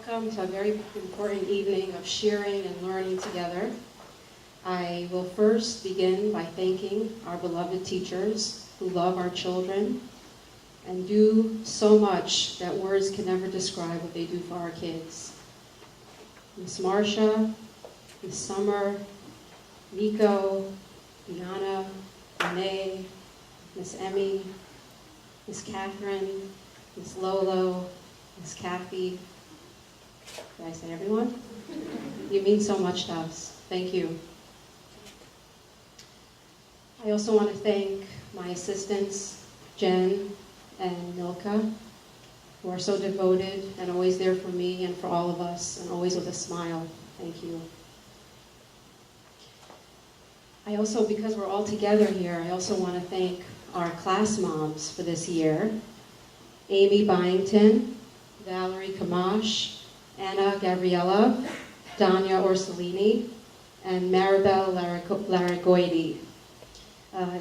Welcome to a very important evening of sharing and learning together. I will first begin by thanking our beloved teachers who love our children and do so much that words can never describe what they do for our kids. Miss Marcia, Miss Summer, Nico, Diana, Renee, Miss Emmy, Miss Catherine, Miss Lolo, Miss Kathy. Did I say everyone? You mean so much to us. Thank you. I also want to thank my assistants, Jen and Milka, who are so devoted and always there for me and for all of us, and always with a smile. Thank you. I also, because we're all together here, I also want to thank our class moms for this year. Amy Byington, Valerie Kamash, Anna Gabriella, Danya Orsolini, and Maribel Laragoidi.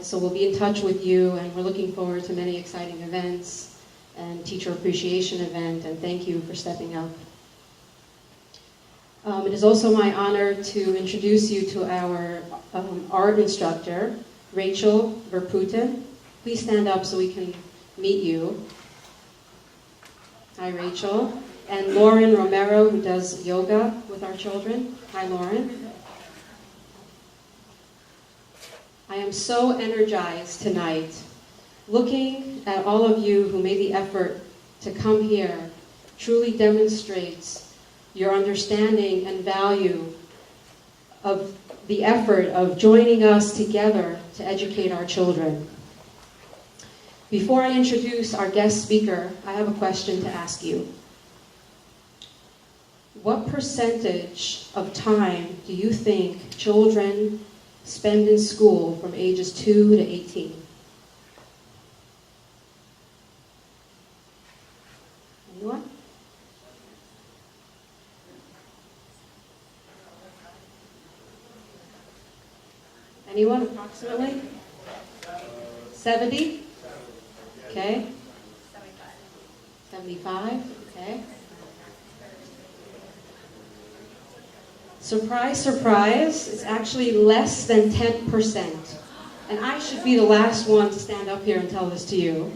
So we'll be in touch with you, and we're looking forward to many exciting events and teacher appreciation event, and thank you for stepping up. It is also my honor to introduce you to our art instructor, Rachel Verputten. Please stand up so we can meet you. Hi, Rachel. And Lauren Romero, who does yoga with our children. Hi, Lauren. I am so energized tonight. Looking at all of you who made the effort to come here truly demonstrates your understanding and value of the effort of joining us together to educate our children. Before I introduce our guest speaker, I have a question to ask you. What percentage of time do you think children spend in school from ages 2 to 18? Anyone? Anyone, approximately? 70? Okay. 75? Okay. Surprise, surprise, it's actually less than 10%. And I should be the last one to stand up here and tell this to you.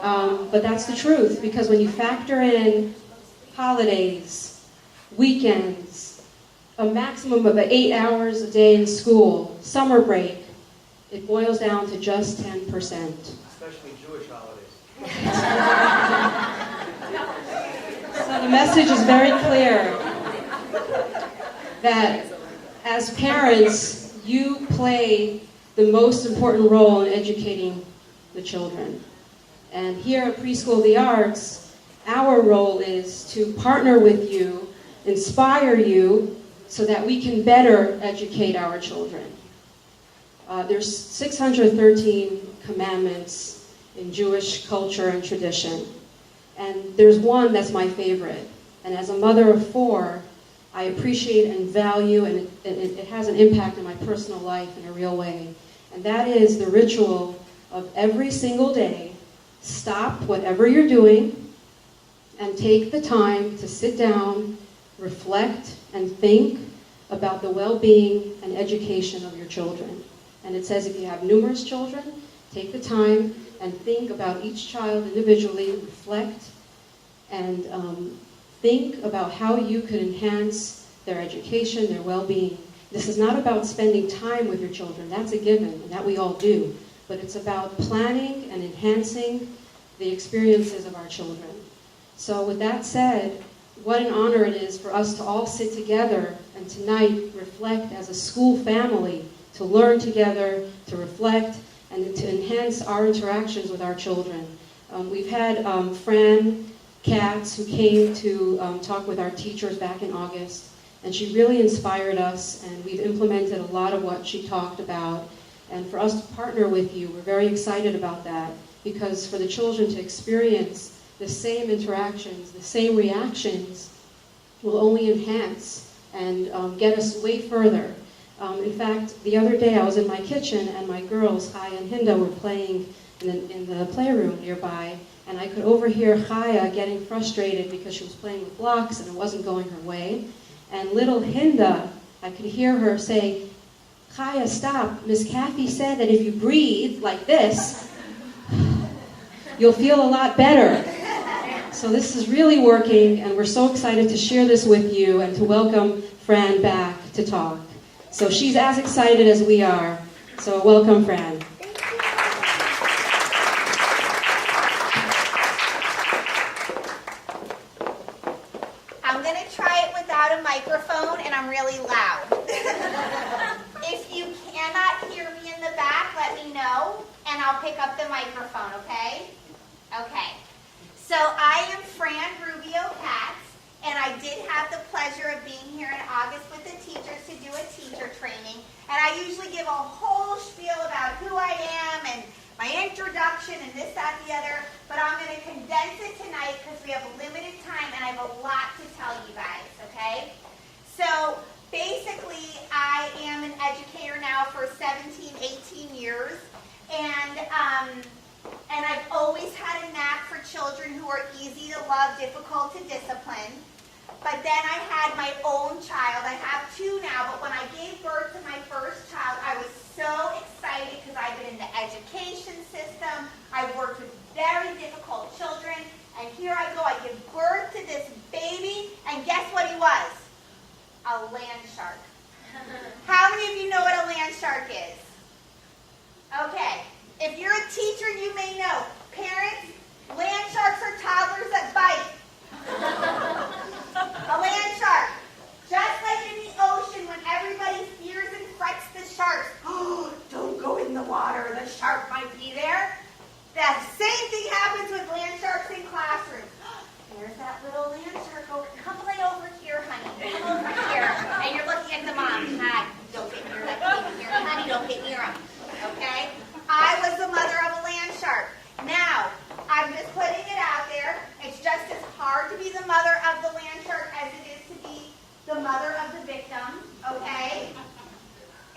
But that's the truth, because when you factor in holidays, weekends, a maximum of 8 hours a day in school, summer break, it boils down to just 10%. Especially Jewish holidays. So the message is very clear that as parents, you play the most important role in educating the children. And here at Preschool of the Arts, our role is to partner with you, inspire you, so that we can better educate our children. There's 613 commandments in Jewish culture and tradition. And there's one that's my favorite. And as a mother of 4, I appreciate and value, and it has an impact on my personal life in a real way. And that is the ritual of every single day, stop whatever you're doing and take the time to sit down, reflect, and think about the well-being and education of your children. And it says if you have numerous children, take the time and think about each child individually, reflect, and think about how you could enhance their education, their well-being. This is not about spending time with your children. That's a given, and that we all do. But it's about planning and enhancing the experiences of our children. So with that said, what an honor it is for us to all sit together and tonight reflect as a school family, to learn together, to reflect, and to enhance our interactions with our children. We've had Fran Katz, who came to talk with our teachers back in August, and she really inspired us, and we've implemented a lot of what she talked about. And for us to partner with you, we're very excited about that, because for the children to experience the same interactions, the same reactions, will only enhance and get us way further. In fact, the other day I was in my kitchen, and my girls, Hai and Hinda, were playing in the playroom nearby, and and I could overhear Chaya getting frustrated because she was playing with blocks and it wasn't going her way. And little Hinda, I could hear her say, Chaya, stop. Miss Kathy said that if you breathe like this, you'll feel a lot better. So this is really working, and we're so excited to share this with you and to welcome Fran back to talk. So she's as excited as we are. So welcome, Fran. I'm going to try it without a microphone, and I'm really loud. If you cannot hear me in the back, let me know, and I'll pick up the microphone, okay? Okay. So I am Fran Rubio Katz, and I did have the pleasure of being here in August with the teachers to do a teacher training. And I usually give a whole spiel about who I am and my introduction and this, that, and the other. But I'm going to condense it tonight because we have limited time and I have a lot to tell you guys, okay? So basically, I am an educator now for 17, 18 years. And I've always had a knack for children who are easy to love, difficult to discipline. But then I had my own child. I have two now, but when I gave birth to my first child, I was so excited because I've been in the education system. I've worked with very difficult children. And here I go. I give birth to this baby, and guess what he was? A land shark. How many of you know what a land shark is? Okay. If you're a teacher, you may know. Parents, land sharks are toddlers that bite. A land shark. Just like in the ocean when everybody fears and frets the sharks. Oh, don't go in the water. The shark might be there. The same thing happens with land sharks in classrooms. There's that little land shark. Oh, come play over here, honey. Come over here. And you're looking at the mom. Hi, don't get near that baby here. Honey, don't get near him. Okay? I was the mother of a land shark. Now, I'm just putting it out there. It's just as hard to be the mother of the land shark as it is to be the mother of the victim, okay?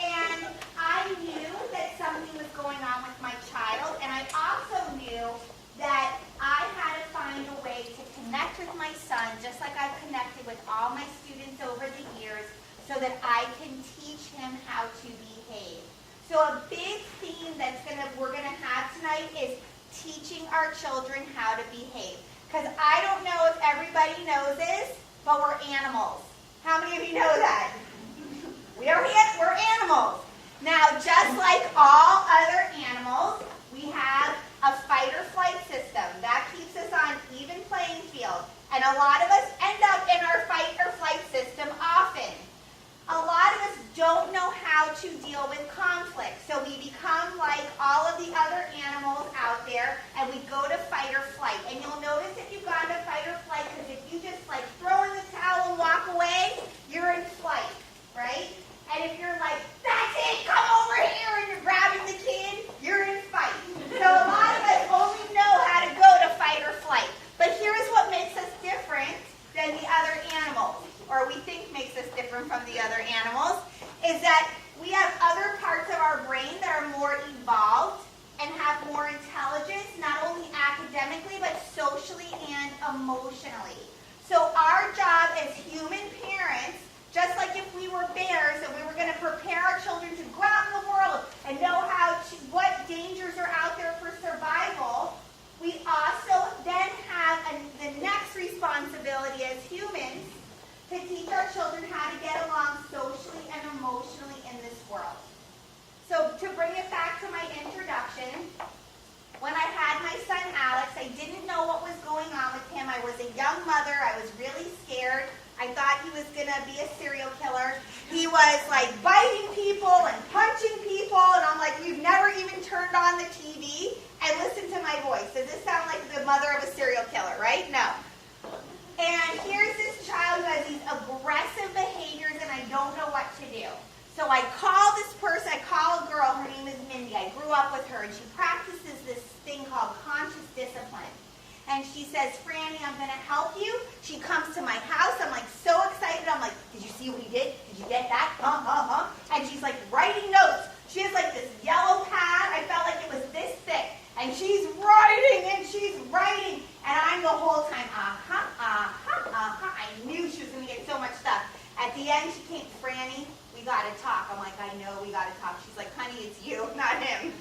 And I knew that something was going on with my child, and I also knew that I had to find a way to connect with my son, just like I've connected with all my students over the years, so that I can teach him how to behave. So a big theme we're gonna have tonight is teaching our children how to behave. Because I don't know if everybody knows this, but we're animals. How many of you know that? We're animals. Now, just like all other animals, we have a fight or flight system. That keeps us on even playing field. And a lot of us end up in our fight or flight system often. A lot of us don't know how to deal with conflict. So we become like all of the other animals out there, and we go to fight or flight. And you'll notice if you've gone to fight or flight, because if you just like throw in the towel and walk away, you're in flight, right? And if you're like, that's it, come over here, and you're grabbing the kid, you're in fight. So a lot of us only know how to go to fight or flight. But here's what makes us different than the other animals, or we think makes us different from the other animals, is that we have other parts of our brain that are more evolved and have more intelligence, not only academically, but socially and emotionally. So our job as human parents, just like if we were bears and we were going to prepare our children to go out in the world and know what dangers are out there for survival, we also then have the next responsibility as humans to teach our children how to get along socially and emotionally in this world. So to bring it back to my introduction, when I had my son Alex, I didn't know what was going on with him. I was a young mother. I was really scared. I thought he was going to be a serial killer. He was like biting people and punching people, and I'm like, you've never even turned on the TV and listened to my voice. Does this sound like the mother of a serial killer, right? No. And here's this child who has these aggressive behaviors, and I don't know what to do. So I call this person, I call a girl, her name is Mindy. I grew up with her, and she practices this thing called conscious discipline. And she says, Franny, I'm going to help you. She comes to my house. I'm like so excited. I'm like, did you see what he did? Did you get that? And she's like writing notes. She has like this yellow pad. I felt like it was this thick. And she's writing and she's writing. got to talk. I'm like, I know we got to talk. She's like, honey, it's you, not him.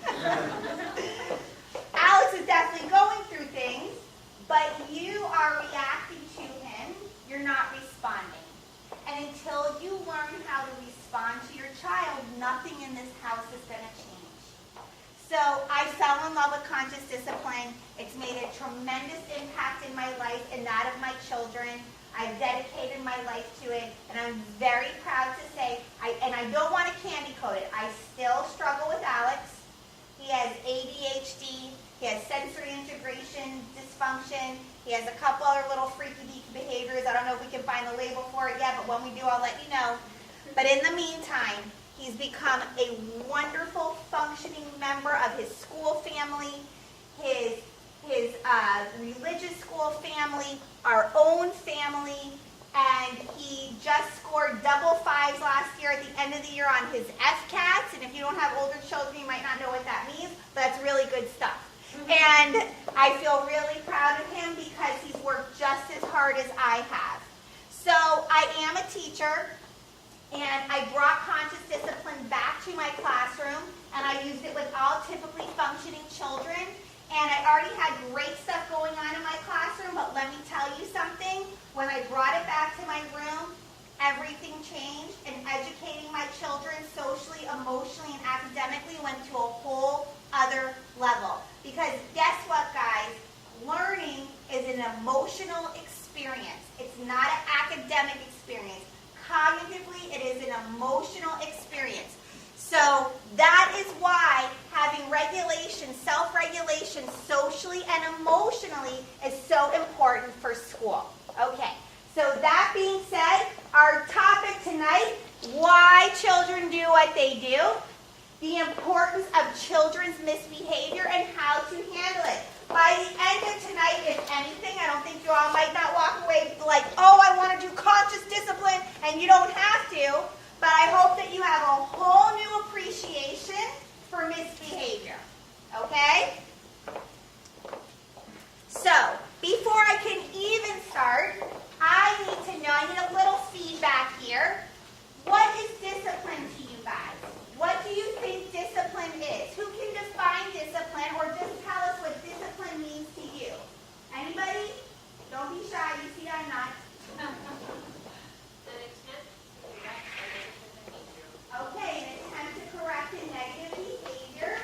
Alex is definitely going through things, but you are reacting to him. You're not responding. And until you learn how to respond to your child, nothing in this house is going to change. So I fell in love with conscious discipline. It's made a tremendous impact in my life and that of my children. I've dedicated my life to it, and I'm very proud to say, and I don't want to candy coat it, I still struggle with Alex. He has ADHD, he has sensory integration dysfunction, he has a couple other little freaky-deaky behaviors. I don't know if we can find the label for it yet, but when we do, I'll let you know. But in the meantime, he's become a wonderful, functioning member of his school family, his religious school family, our own family, and he just scored double fives last year at the end of the year on his FCATs. And if you don't have older children, you might not know what that means, but that's really good stuff. And I feel really proud of him because he's worked just as hard as I have. So I am a teacher, and I brought conscious discipline back to my classroom, and I used it with all typically functioning children. And I already had great stuff going on in my classroom, but let me tell you something. When I brought it back to my room, everything changed, and educating my children socially, emotionally, and academically went to a whole other level. Because guess what, guys? Learning is an emotional experience. It's not an academic experience. Cognitively, it is an emotional experience. So that is why having regulation, self-regulation, socially and emotionally is so important for school. Okay, so that being said, our topic tonight, why children do what they do, the importance of children's misbehavior and how to handle it. By the end of tonight, if anything, I don't think you all might not walk away like, oh, I want to do conscious discipline, and you don't have to. But I hope that you have a whole new appreciation for misbehavior, okay? So, before I can even start, I need a little feedback here. What is discipline to you guys? What do you think discipline is? Who can define discipline, or just tell us what discipline means to you? Anybody? Don't be shy, you see I'm not. Okay, an attempt to correct a negative behavior.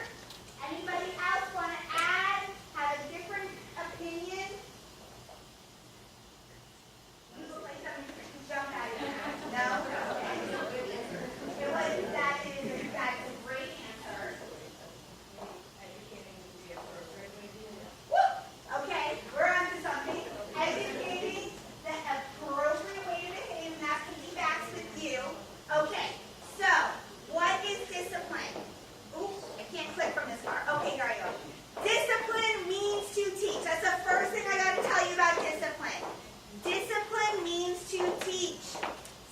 Anybody else want to add, have a different opinion? You look like something jumped out of your mouth. No? Okay. It wasn't that, that's a great answer. Woo! Okay, we're on to something. Educating the appropriate way to behave, and that piggybacks with you. Okay. So, what is discipline? Oops, I can't click from this far. Okay, here I go. Discipline means to teach. That's the first thing I got to tell you about discipline. Discipline means to teach.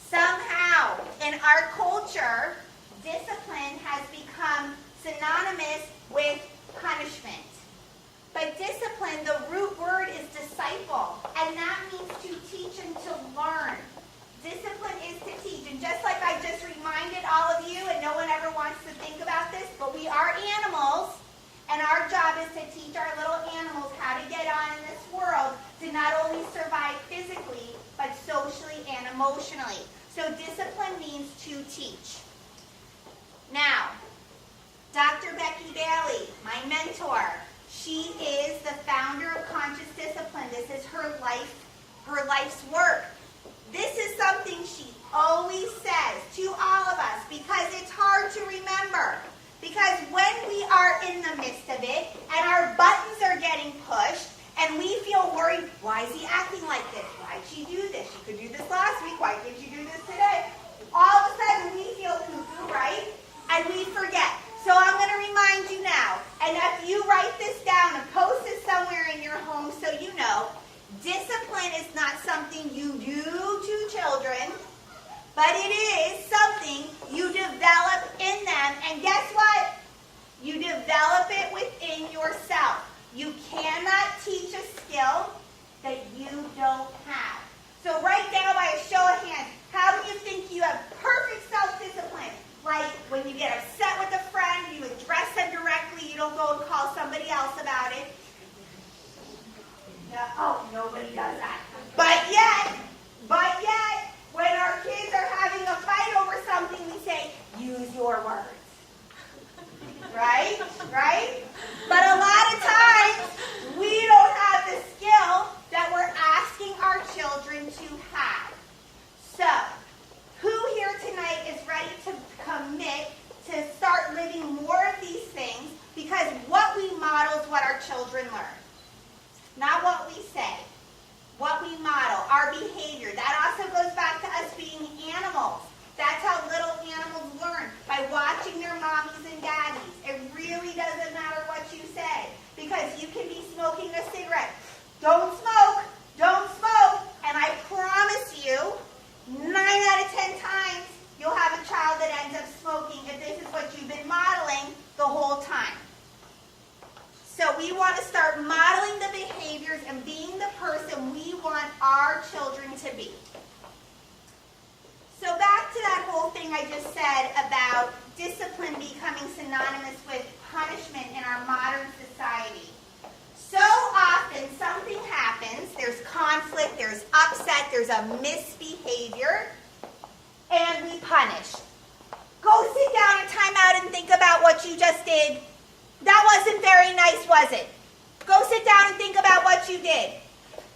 Somehow, in our culture, discipline has become synonymous with punishment. But discipline, the root word is disciple, and that means to teach and to learn. Discipline is to teach, and just like I just reminded all of you, and no one ever wants to think about this, but we are animals, and our job is to teach our little animals how to get on in this world to not only survive physically, but socially and emotionally. So discipline means to teach. Now, Dr. Becky Bailey, my mentor, she is the founder of Conscious Discipline. This is her life's work. This is something she always says to all of us because it's hard to remember. Because when we are in the midst of it and our buttons are getting pushed and we feel worried, why is he acting like this? Why did she do this? She could do this last week. Why did she do this today? All of a sudden we feel cuckoo, right? And we forget. So I'm going to remind you now. And if you write this down and post it somewhere in your home so you know, discipline is not something you do to children, but it is something you use your words. Right? Right? But a lot of times, we don't have the skill that we're asking our children to have. So, who here tonight is ready to commit to start living more of these things? Because what we model is what our children learn. Not what we say. What we model, our behavior. That also goes back to us being animals. That's how little animals learn, by watching their mommies and daddies. It really doesn't matter what you say, because you can be smoking a cigarette. Don't smoke, and I promise you, 9 out of 10 times, you'll have a child that ends up smoking if this is what you've been modeling the whole time. So we want to start modeling the behaviors and being the person we want our children to be. So back to that whole thing I just said about discipline becoming synonymous with punishment in our modern society. So often something happens, there's conflict, there's upset, there's a misbehavior, and we punish. Go sit down in timeout and think about what you just did. That wasn't very nice, was it? Go sit down and think about what you did.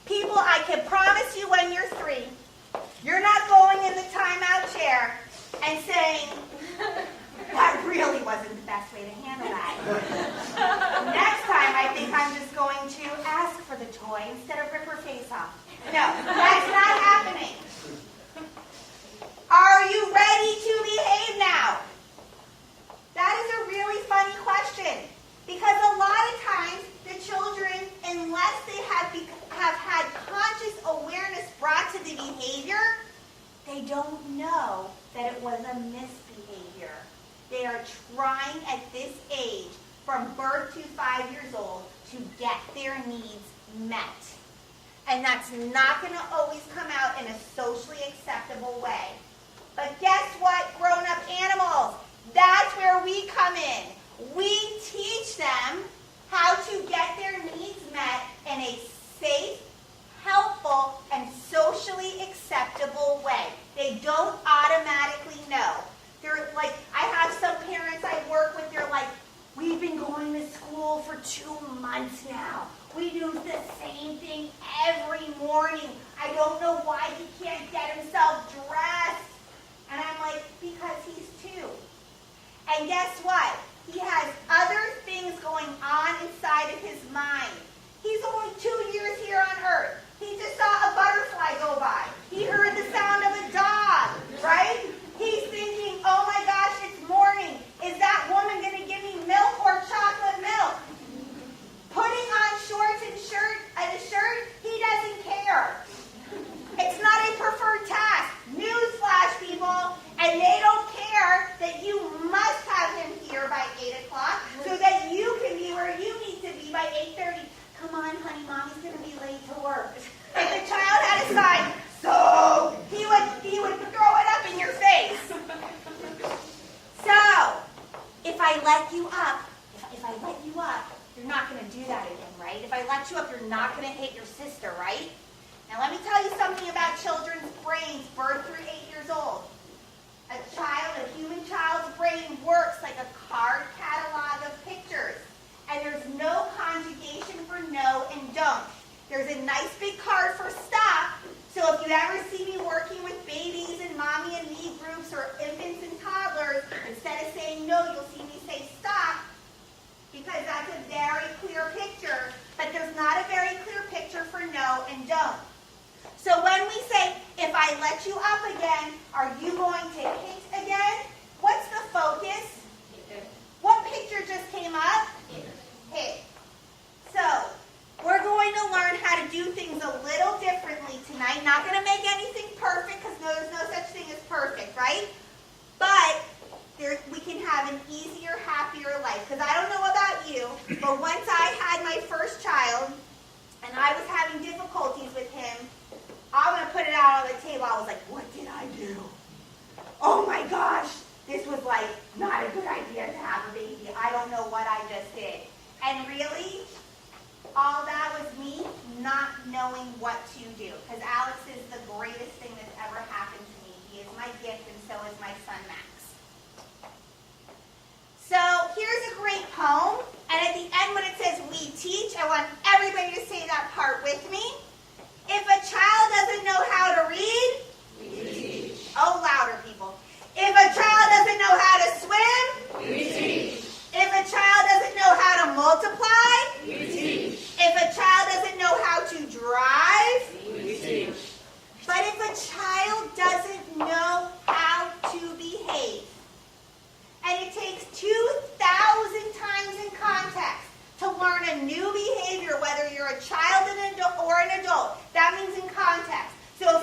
People, I can promise you when you're 3, you're not going in the timeout chair and saying, that really wasn't the best way to handle that. Next time, I think I'm just going to ask for the toy instead of rip her face off. No, that's not happening. Are you ready to behave now? That is a really funny question. Because a lot of times, the children, unless they have had conscious awareness brought to the behavior, they don't know that it was a misbehavior. They are trying at this age, from birth to 5 years old, to get their needs met. And that's not going to always come out in a socially acceptable way. But guess what, grown-up animals? That's where we come in. We teach them how to get their needs met in a safe, helpful, and socially acceptable way. They don't automatically know. They're like, I have some parents I work with, they're like, we've been going to school for 2 months now. We do the same thing every morning. I don't know why he can't get himself dressed. And I'm like, because he's 2. And guess what? He has other things going on inside of his mind. He's only 2 years here on earth. He just saw a butterfly go by. He heard the sound of a dog, right? He's thinking, oh my gosh, it's morning. Is that woman going to give me milk or chocolate milk? Putting on shorts and a shirt, he doesn't care. It's not a preferred task. Newsflash, people. And they don't care that you must have him here by 8 o'clock so that you can be where you need to be by 8:30. Come on, honey, mommy's going to be late to work. If the child had a sign, so he would throw it up in your face. So, if I let you up, you're not going to do that again, right? If I let you up, you're not going to hit your sister, right? Now, let me tell you something about children's brains, birth through 8 years old. A human child's brain works like a card catalog of pictures. And there's no conjugation for no and don't. There's a nice big card for stop. So if you ever see me working with babies and mommy and me groups or infants and toddlers, instead of saying no, you'll see me say stop, because that's a very clear picture. But there's not a very clear picture for no and don't. So when we say, if I let you up again, are you going to hit again? What's the focus? What picture just came up? Hit. So, we're going to learn how to do things a little differently tonight. Not going to make anything perfect, because there's no such thing as perfect, right? But we can have an easier, happier life. Because I don't know about you, but once I had my first child, and I was having difficulties with him, I'm going to put it out on the table. I was like, what did I do? Oh my gosh, this was like not a good idea to have a baby. I don't know what I just did. And really, all that was me not knowing what to do. Because Alex is the greatest thing that's ever happened to me. He is my gift, and so is my son, Max.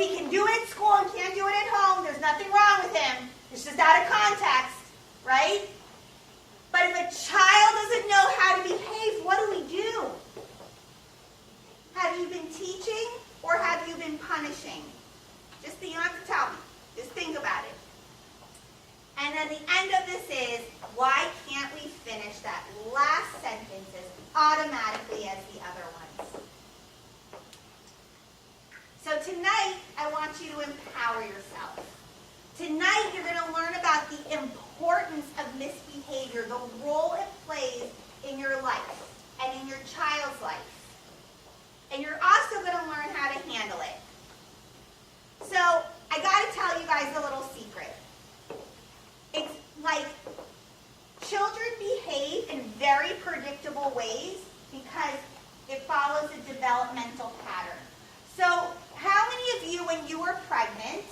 if he can do it at school and can't do it at home, there's nothing wrong with him. It's just out of context, right? But if a child doesn't know how to behave, what do? Have you been teaching or have you been punishing? Just you don't have to tell me. Just think about it. And then the end of this is, why can't we finish that last sentence as automatically as the other ones? So tonight, I want you to empower yourself. Tonight, you're going to learn about the importance of misbehavior, the role it plays in your life and in your child's life. And you're also going to learn how to handle it. So, I got to tell you guys a little secret. It's like children behave in very predictable ways because it follows a developmental pattern. So, how many of you, when you were pregnant,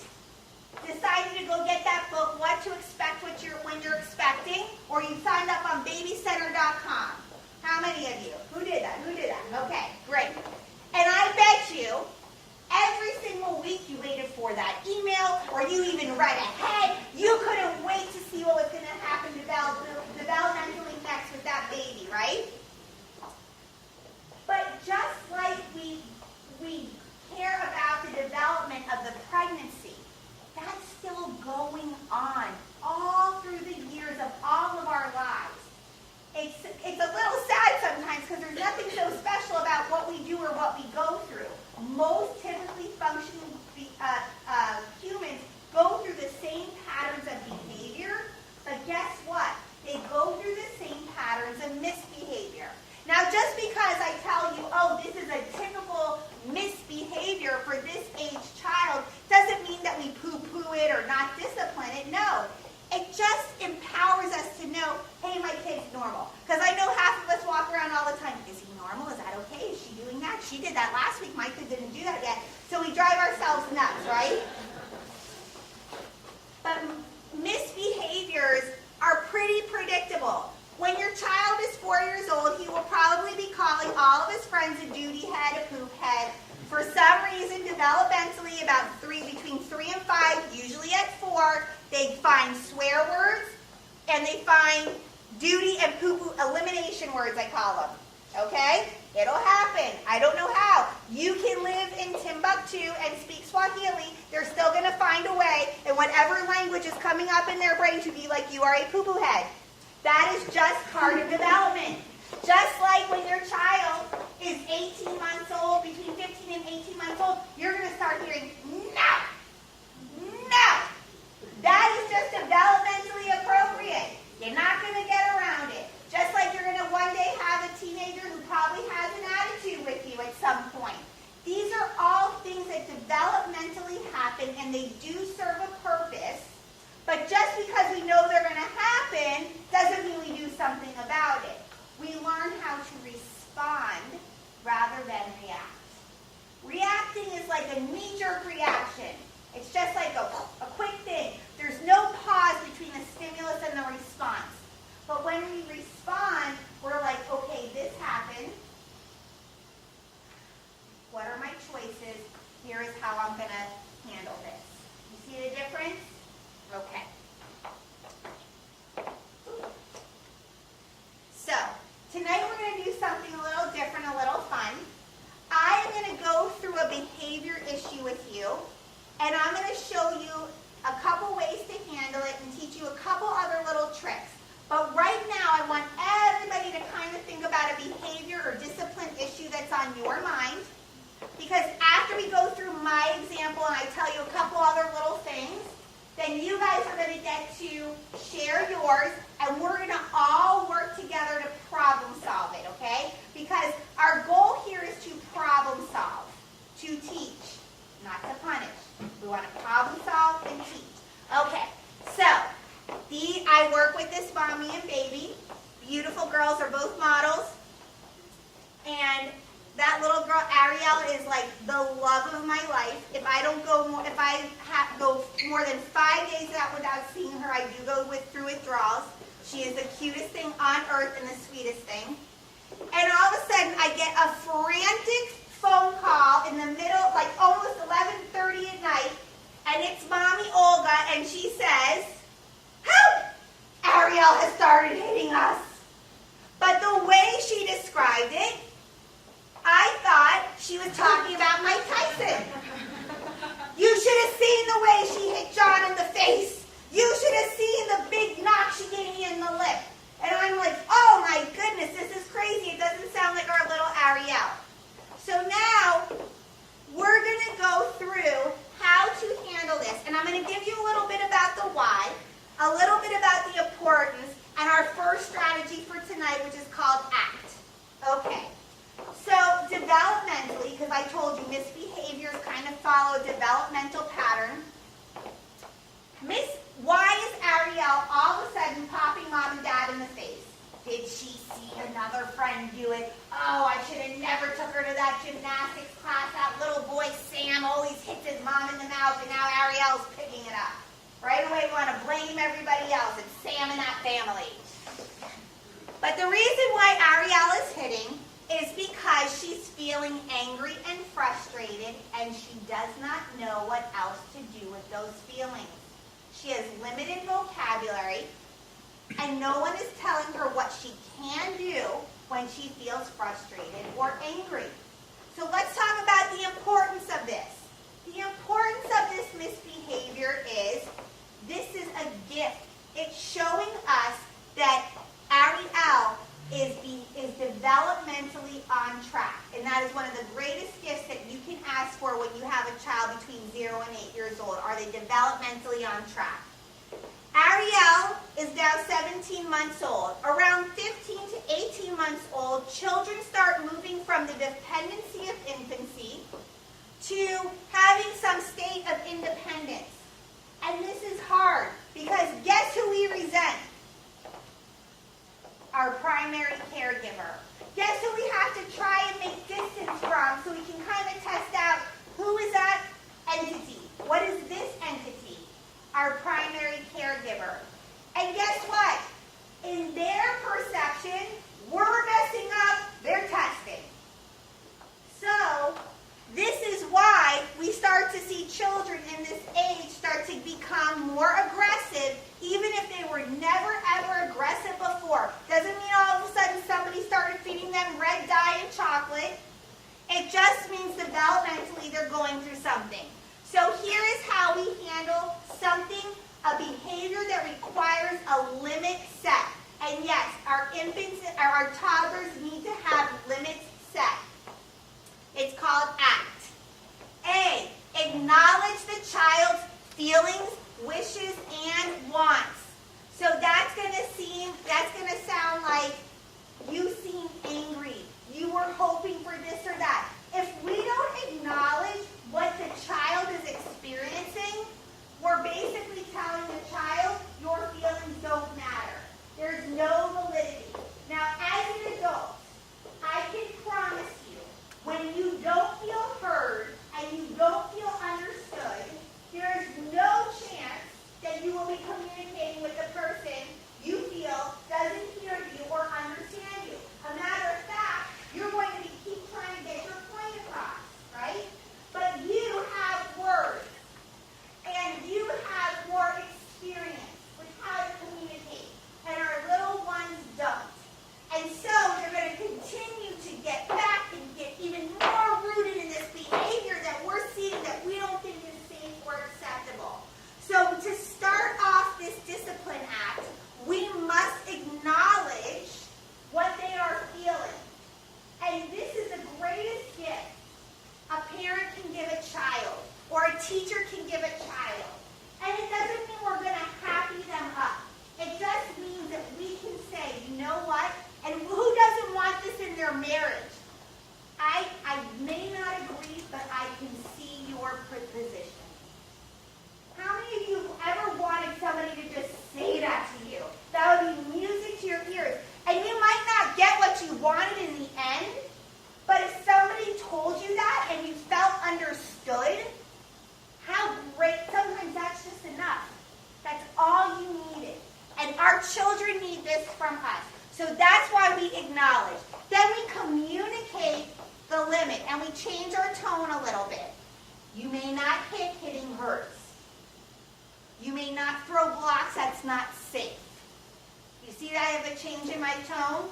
decided to go get that book, What to Expect when you're expecting, or you signed up on babycenter.com? How many of you? Who did that? Okay, great. And I bet you, every single week you waited for that email, or you even read ahead. You couldn't wait to see what was going to happen developmentally next with that baby, right? But just like we care about the development of the pregnancy, that's still going on all through the years of all of our lives. It's a little sad sometimes because there's nothing so special about what we do or what we go through. Most typically functioning humans go through the same patterns of behavior, but guess what? They go through the same patterns of misbehavior. Now, just because I tell you, oh, this is a typical misbehavior for this age child, doesn't mean that we poo-poo it or not discipline it. No. It just empowers us to know, hey, my kid's normal. Because I know half of us walk around all the time. Is he normal? Is that okay? Is she doing that? She did that last week. My kid didn't do that yet. So we drive ourselves nuts, right? But misbehaviors are pretty predictable. When your child is 4 years old, he will probably be calling all of his friends a duty head, a poop head. For some reason, developmentally, between 3 and 5, usually at 4, they find swear words, and they find duty and poo-poo elimination words, I call them. Okay? It'll happen. I don't know how. You can live in Timbuktu and speak Swahili. They're still going to find a way, and whatever language is coming up in their brain to be like, you are a poo-poo head. That is just part of development. Just like when your child is 18 months old, between 15 and 18 months old, you're going to start hearing, no, no. That is just developmentally appropriate. You're not going to get around it. Just like you're going to one day have a teenager who probably has an attitude with you at some point. These are all things that developmentally happen, and they do serve a purpose. But just because we know they're going to happen doesn't mean we do something about it. We learn how to respond rather than react. Reacting is like a knee-jerk reaction. It's just like a quick thing. There's no pause between the stimulus and the response. But when we respond, we're like, okay, this happened. What are my choices? Here is how I'm going to handle this. You see the difference? Okay. So, tonight we're going to do something a little different, a little fun. I am going to go through a behavior issue with you, and I'm going to show you a couple ways to handle it and teach you a couple other little tricks. But right now, I want everybody to kind of think about a behavior or discipline issue that's on your mind, because after we go through my example and I tell you a couple other little things, then you guys are going to get to share yours, and we're going to all work together to problem solve it, okay? Because our goal here is to problem solve, to teach, not to punish. We want to problem solve and teach. Okay, so I work with this mommy and baby. Beautiful girls are both models. And that little girl, Ariel, is like the love of my life. If I go more than 5 days without seeing her, I do go through withdrawals. She is the cutest thing on earth and the sweetest thing. And all of a sudden, I get a frantic phone call in the middle, like almost 11:30 at night, and it's Mommy Olga, and she says, "Help! Ariel has started hitting us." But the way she described it, I thought she was talking about Mike Tyson. You should have seen the way she hit John in the face. You should have seen the big knock she gave me in the lip. And I'm like, oh my goodness, this is crazy. It doesn't sound like our little Ariel. So now we're going to go through how to handle this. And I'm going to give you a little bit about the why, a little bit about the importance, and our first strategy for tonight, which is called ACT. Okay. So developmentally, because I told you misbehaviors kind of follow a developmental pattern, why is Ariel all of a sudden popping Mom and Dad in the face? Did she see another friend do it? Oh, I should have never took her to that gymnastics class. That little boy Sam always hits his mom in the mouth, and now Ariel's picking it up. Right away we want to blame everybody else. It's Sam and that family. But the reason why Ariel is hitting is because she's feeling angry and frustrated, and she does not know what else to do with those feelings. She has limited vocabulary, and no one is telling her what she can do when she feels frustrated or angry. So let's talk about the importance of this. The importance of this misbehavior is this is a gift. It's showing us that Ariel is developmentally on track. And that is one of the greatest gifts that you can ask for when you have a child between 0 and 8 years old. Are they developmentally on track? Ariel is now 17 months old. Around 15 to 18 months old, children start moving from the dependency of infancy to having some state of independence. And this is hard because guess who we resent? Our primary caregiver. Guess who we have to try and make distance from so we can kind of test out who is that entity? What is this entity? Our primary caregiver. And guess what? In their perception, we're messing up their testing. So, this is why we start to see children in this age start to become more aggressive, even if they were never ever aggressive before. Doesn't mean all of a sudden somebody started feeding them red dye and chocolate. It just means developmentally they're going through something. So here is how we handle something, a behavior that requires a limit set. And yes, our infants, our toddlers need to have limits set. It's called ACT. A, acknowledge the child's feelings, wishes, and wants. So that's going to sound like you seem angry. You were hoping for this or that. If we don't acknowledge what the child is experiencing, we're basically telling the child, your feelings don't matter. There's no validity. Now, as an adult, I can promise you, when you don't feel heard and you don't feel understood, there is no chance that you will be communicating with the person you feel doesn't hear you or understand you. A matter of fact, you're going to keep trying to get your point across, right? But you have words, and you have more experience with how to communicate, and our little ones don't. And so they're going to continue to get back and get even more rooted in this behavior that we're seeing that we don't think is safe or acceptable. So to start off this discipline act, we must acknowledge what they are feeling. And this is the greatest gift a parent can give a child, or a teacher can give a child. And it doesn't mean we're going to happy them up. It just means that we can say, you know what? And who doesn't want this in their marriage? I may not agree, but I can see your position. How many of you have ever wanted somebody to just say that to you? That would be music to your ears. And you might not get what you wanted in the end, but if somebody told you that and you felt understood, how great. Sometimes that's just enough. That's all you needed. And our children need this from us. So that's why we acknowledge. Then we communicate the limit. And we change our tone a little bit. You may not hit, hitting hurts. You may not throw blocks, that's not safe. You see that I have a change in my tone?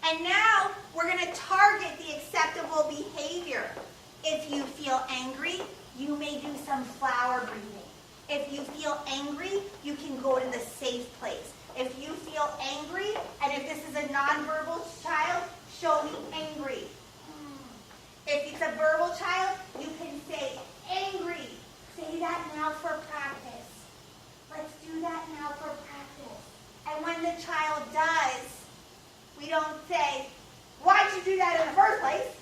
And now we're going to target the acceptable behavior. If you feel angry, you may do some flower breathing. If you feel angry, you can go to the safe place. If you feel angry, and if this is a nonverbal child, show me angry. If it's a verbal child, you can say angry. Say that now for practice. Let's do that now for practice. And when the child does, we don't say, why'd you do that in the first place?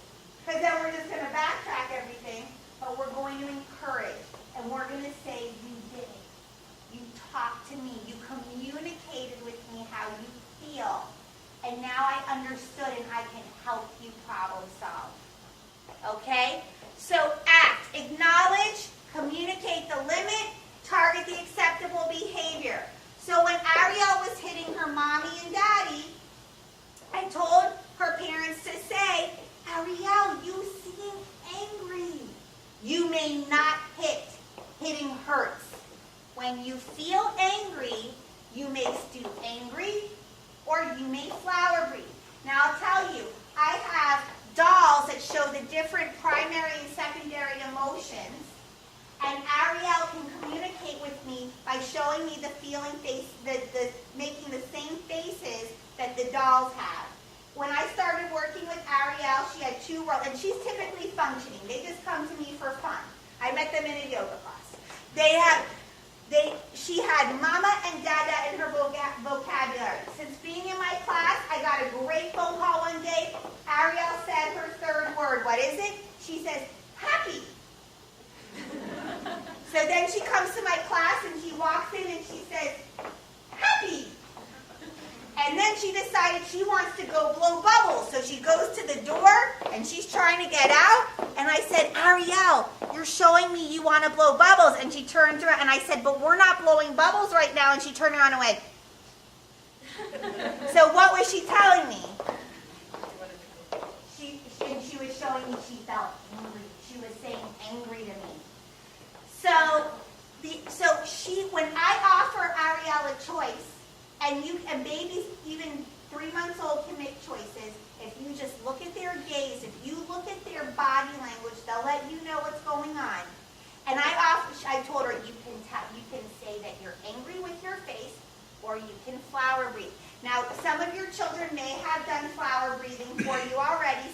Because then we're just going to backtrack everything. But we're going to encourage. And we're going to say, you did it. You talked to me. You communicated with me how you feel. And now I understood and I can help you problem solve. Okay? So act, acknowledge, communicate the limit, target the acceptable behavior. So when Ariel was hitting her mommy and daddy, I told her parents to say, Ariel, you seem angry. You may not hit. Hitting hurts. When you feel angry, you may do angry or you may flower breathe. Now I'll tell you, I have dolls that show the different primary and secondary emotions, and Ariel can communicate with me by showing me the feeling face, making the same faces that the dolls have. When I started working with Ariel, she had 2 roles, and she's typically functioning. They just come to me for fun. I met them in a yoga class. She had mama and dada in her vocabulary. Since being in my class, I got a great phone call one day. Ariel said her 3rd word. What is it? She says, happy. So then she comes to my class and she walks in and she says, happy. And then she decided she wants to go blow bubbles. So she goes to the door and she's trying to get out. And I said, Ariel, you're showing me you want to blow bubbles. And she turned around and I said, but we're not blowing bubbles right now. And she turned around and went. So what was she telling me? She was showing me she felt angry. She was saying angry to me. So when I offer Ariel a choice, and babies, even 3 months old, can make choices. If you just look at their gaze, if you look at their body language, they'll let you know what's going on. And I told her, you can say that you're angry with your face, or you can flower breathe. Now, some of your children may have done flower breathing for you already.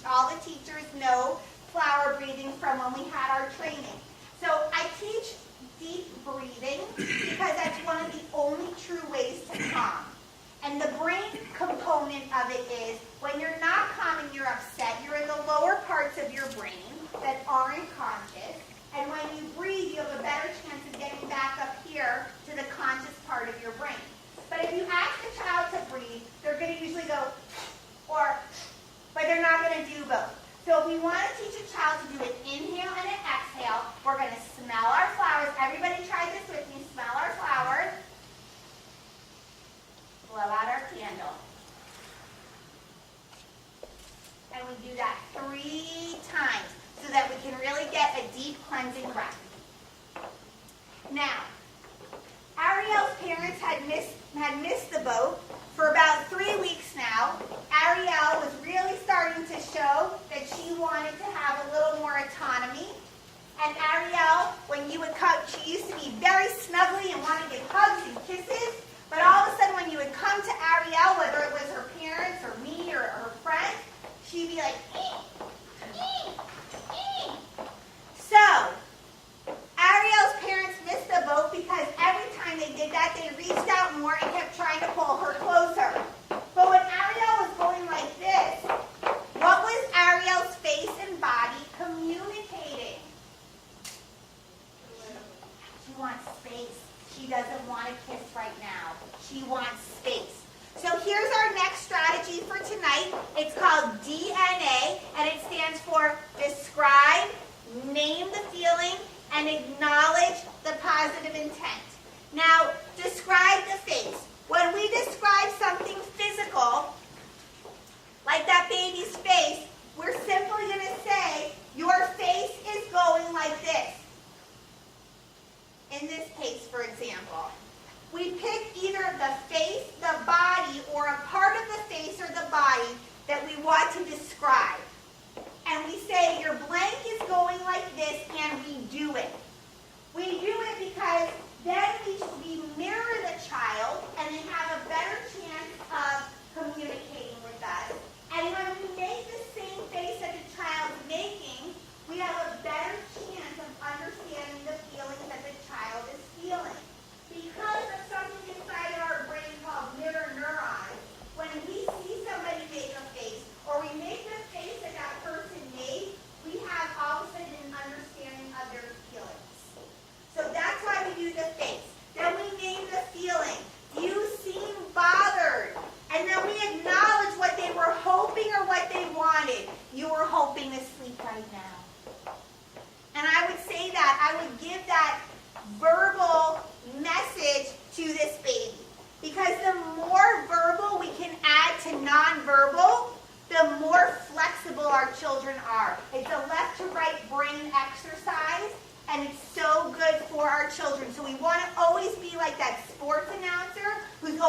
All the teachers know flower breathing from when we had our training. So I teach deep breathing because that's one of the only true ways to calm. And the brain component of it is when you're not calm and you're upset, you're in the lower parts of your brain that aren't conscious. And when you breathe, you have a better chance of getting back up here to the conscious part of your brain. But if you ask a child to breathe, they're going to usually go, but they're not going to do both. So if we want to teach a child to do an inhale and an exhale, we're going to smell our flowers. Everybody try this with me. Smell our flowers. Blow out our candle. And we do that 3 times so that we can really get a deep cleansing breath. Now, Ariel's parents had missed the boat for about 3 weeks now. Ariel was really starting to show that she wanted to have a little more autonomy. And Ariel, when you would come, she used to be very snuggly and want to give hugs and kisses. But all of a sudden, when you would come to Ariel, whether it was her parents or me or her friends, she'd be like, ee, ee, ee. So, Ariel's parents missed the boat because every time they did that, they reached out more and kept trying to pull her closer. But when Ariel was going like this, what was Ariel's face and body communicating? She wants space. She doesn't want a kiss right now. She wants space. So here's our next strategy for tonight. It's called DNA, and it stands for describe, name the feeling, and acknowledge the positive intent. Now, describe the face. When we describe something physical, like that baby's face, we're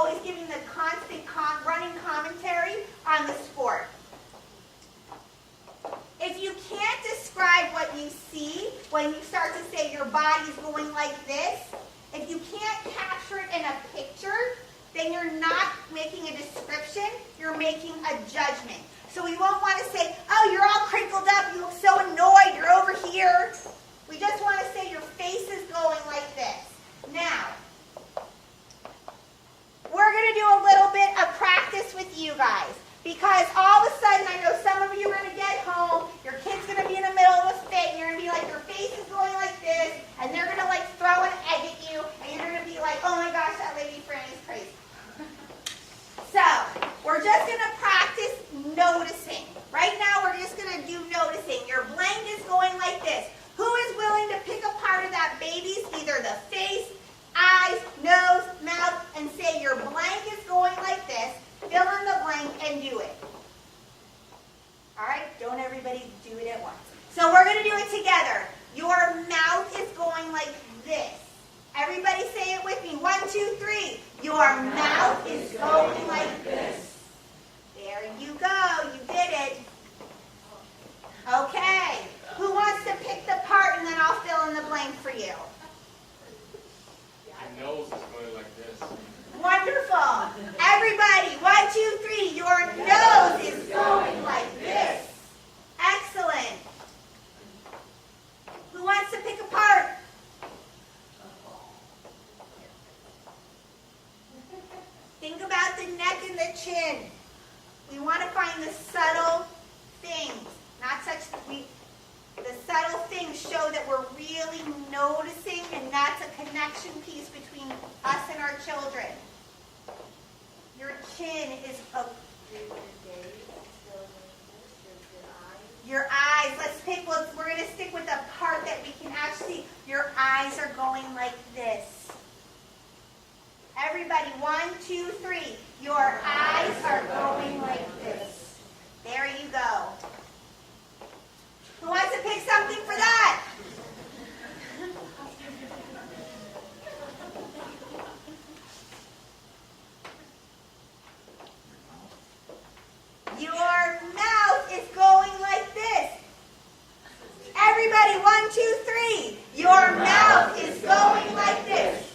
always giving the constant running commentary on the sport. If you can't describe what you see when you start to say your body's going like this, if you can't capture it in a picture, then you're not making a description, you're making a judgment. So we won't want to say, oh, you're all crinkled up, you look so annoyed, you're over here. We just want to say your face is going like this. Now, we're going to do a little bit of practice with you guys. Because all of a sudden, I know some of you are going to get home, your kid's going to be in the middle of a fit, and you're going to be like, your face is going like this, and they're going to like throw an egg at you, and you're going to be like, oh my gosh, that lady Fran is crazy. So, we're just going to practice noticing. Right now, we're just going to do noticing. Your blank is going like this. Who is willing to pick a part of that baby's, either the face, eyes, nose, mouth, and say your blank is going like this, fill in the blank, and do it. All right? Don't everybody do it at once. So we're going to do it together. Your mouth is going like this. Everybody say it with me. 1, 2, 3. Your mouth is going like this. There you go. You did it. Okay. Who wants to pick the part, and then I'll fill in the blank for you? My nose is going like this. Wonderful. Everybody, 1, 2, 3. Your nose is going like this. Excellent. Who wants to pick a part? Think about the neck and the chin. We want to find the subtle things. Not such that the subtle things show that we're really noticing, and that's a connection piece between us and our children. Your chin is your eyes. Let's pick. We're going to stick with the part that we can actually see. Your eyes are going like this. Everybody, 1, 2, 3. Your eyes are going like this. There you go. Who wants to pick something for that? Your mouth is going like this. Everybody, 1, 2, 3. Your mouth is going like this.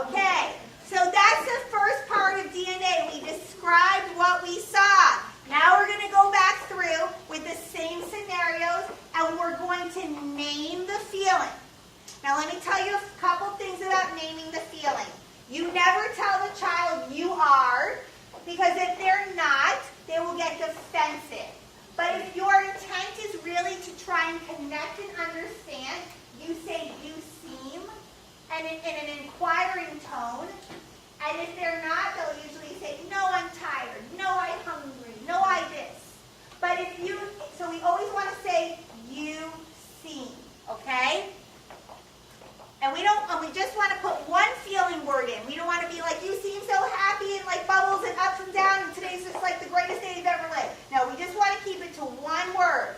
Okay, so that's the first part of DNA. We described what we saw. Now we're going to go back through with the same scenarios, and we're going to name the feeling. Now let me tell you a couple things about naming the feeling. You never tell the child you are, because if they're not, they will get defensive. But if your intent is really to try and connect and understand, you say you seem, and in an inquiring tone. And if they're not, they'll usually say, no, I'm tired. No, I'm hungry. No, I this. But if you, so we always want to say, you seem, okay? And we just want to put one feeling word in. We don't want to be like, you seem so happy and like bubbles and ups and downs, and today's just like the greatest day you've ever lived. No, we just want to keep it to one word.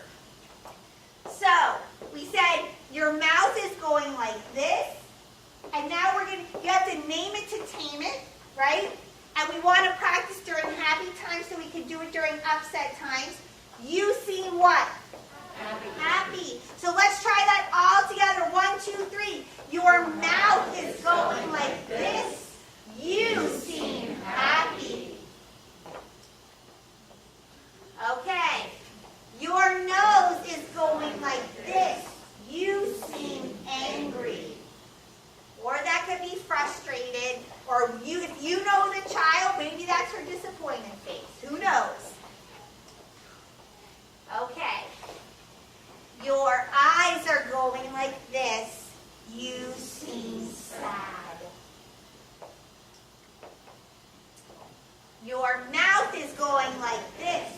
So, we said, your mouth is going like this. And now you have to name it to tame it, right? And we want to practice during happy times so we can do it during upset times. You seem what? Happy. So let's try that all together. 1, 2, 3. Your mouth is going like this. You seem happy. Okay. Your nose is going like this. You seem angry. Or that could be frustrated. Or if you know the child, maybe that's her disappointed face. Who knows? Okay. Your eyes are going like this. You seem sad. Your mouth is going like this.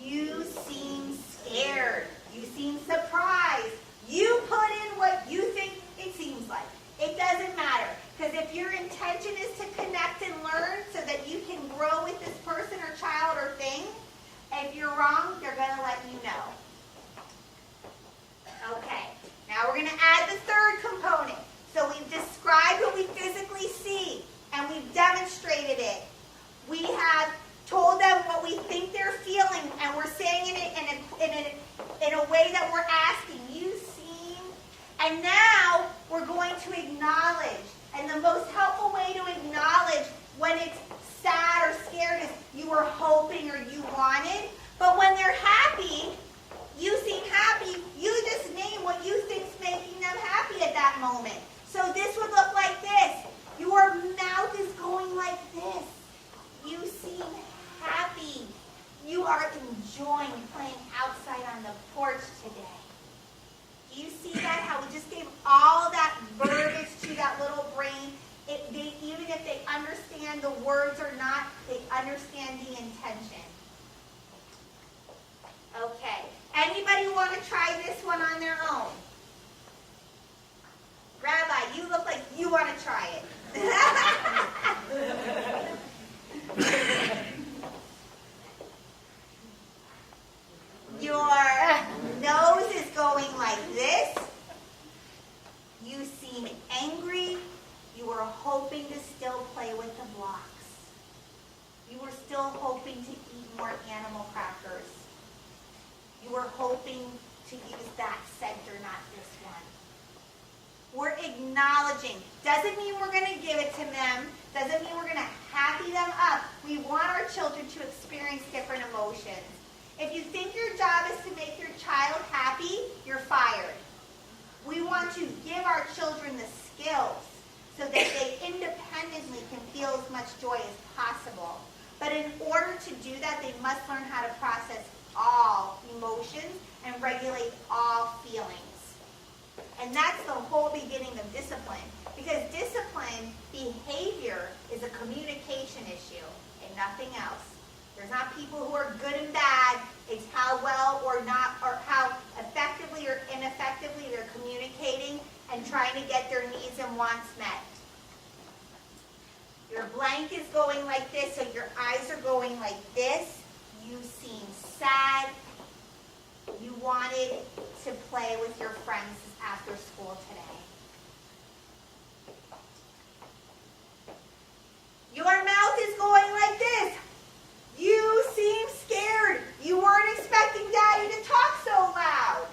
You seem scared. You seem surprised. You put in what you think it seems like. It doesn't matter. Because if your intention is to connect and learn so that you can grow with this person or child or thing, if you're wrong, they're going to let you know. Okay. Now we're going to add the third component. So we've described what we physically see. And we've we're asking, you seem, and now we're going to acknowledge. And the most helpful way to acknowledge when it's sad or scared is you were hoping or you wanted. But when they're happy, you seem happy, you just name what you think's making them happy at that moment. So this would look like this. Your mouth is going like this. You seem happy. You are enjoying playing outside on the porch today. Do you see that? How we just gave all that verbiage to that little brain. Even if they understand the words or not, they understand the intention. Okay. Anybody want to try this one on their own? Rabbi, you look like you want to try it. Your nose is going like this. You seem angry. You were hoping to still play with the blocks. You were still hoping to eat more animal crackers. You were hoping to use that center, not this one. We're acknowledging. Doesn't mean we're going to give it to them. Doesn't mean we're going to happy them up. We want our children to experience different emotions. If you think your job is to make your child happy, you're fired. We want to give our children the skills so that they independently can feel as much joy as possible. But in order to do that, they must learn how to process all emotions and regulate all feelings. And that's the whole beginning of discipline. Because discipline behavior is a communication issue and nothing else. There's not people who are good and bad. It's how well or not, or how effectively or ineffectively they're communicating and trying to get their needs and wants met. Your blank is going like this, so your eyes are going like this. You seem sad. You wanted to play with your friends after school today. Your mouth is going like this. You seem scared. You weren't expecting Daddy to talk so loud.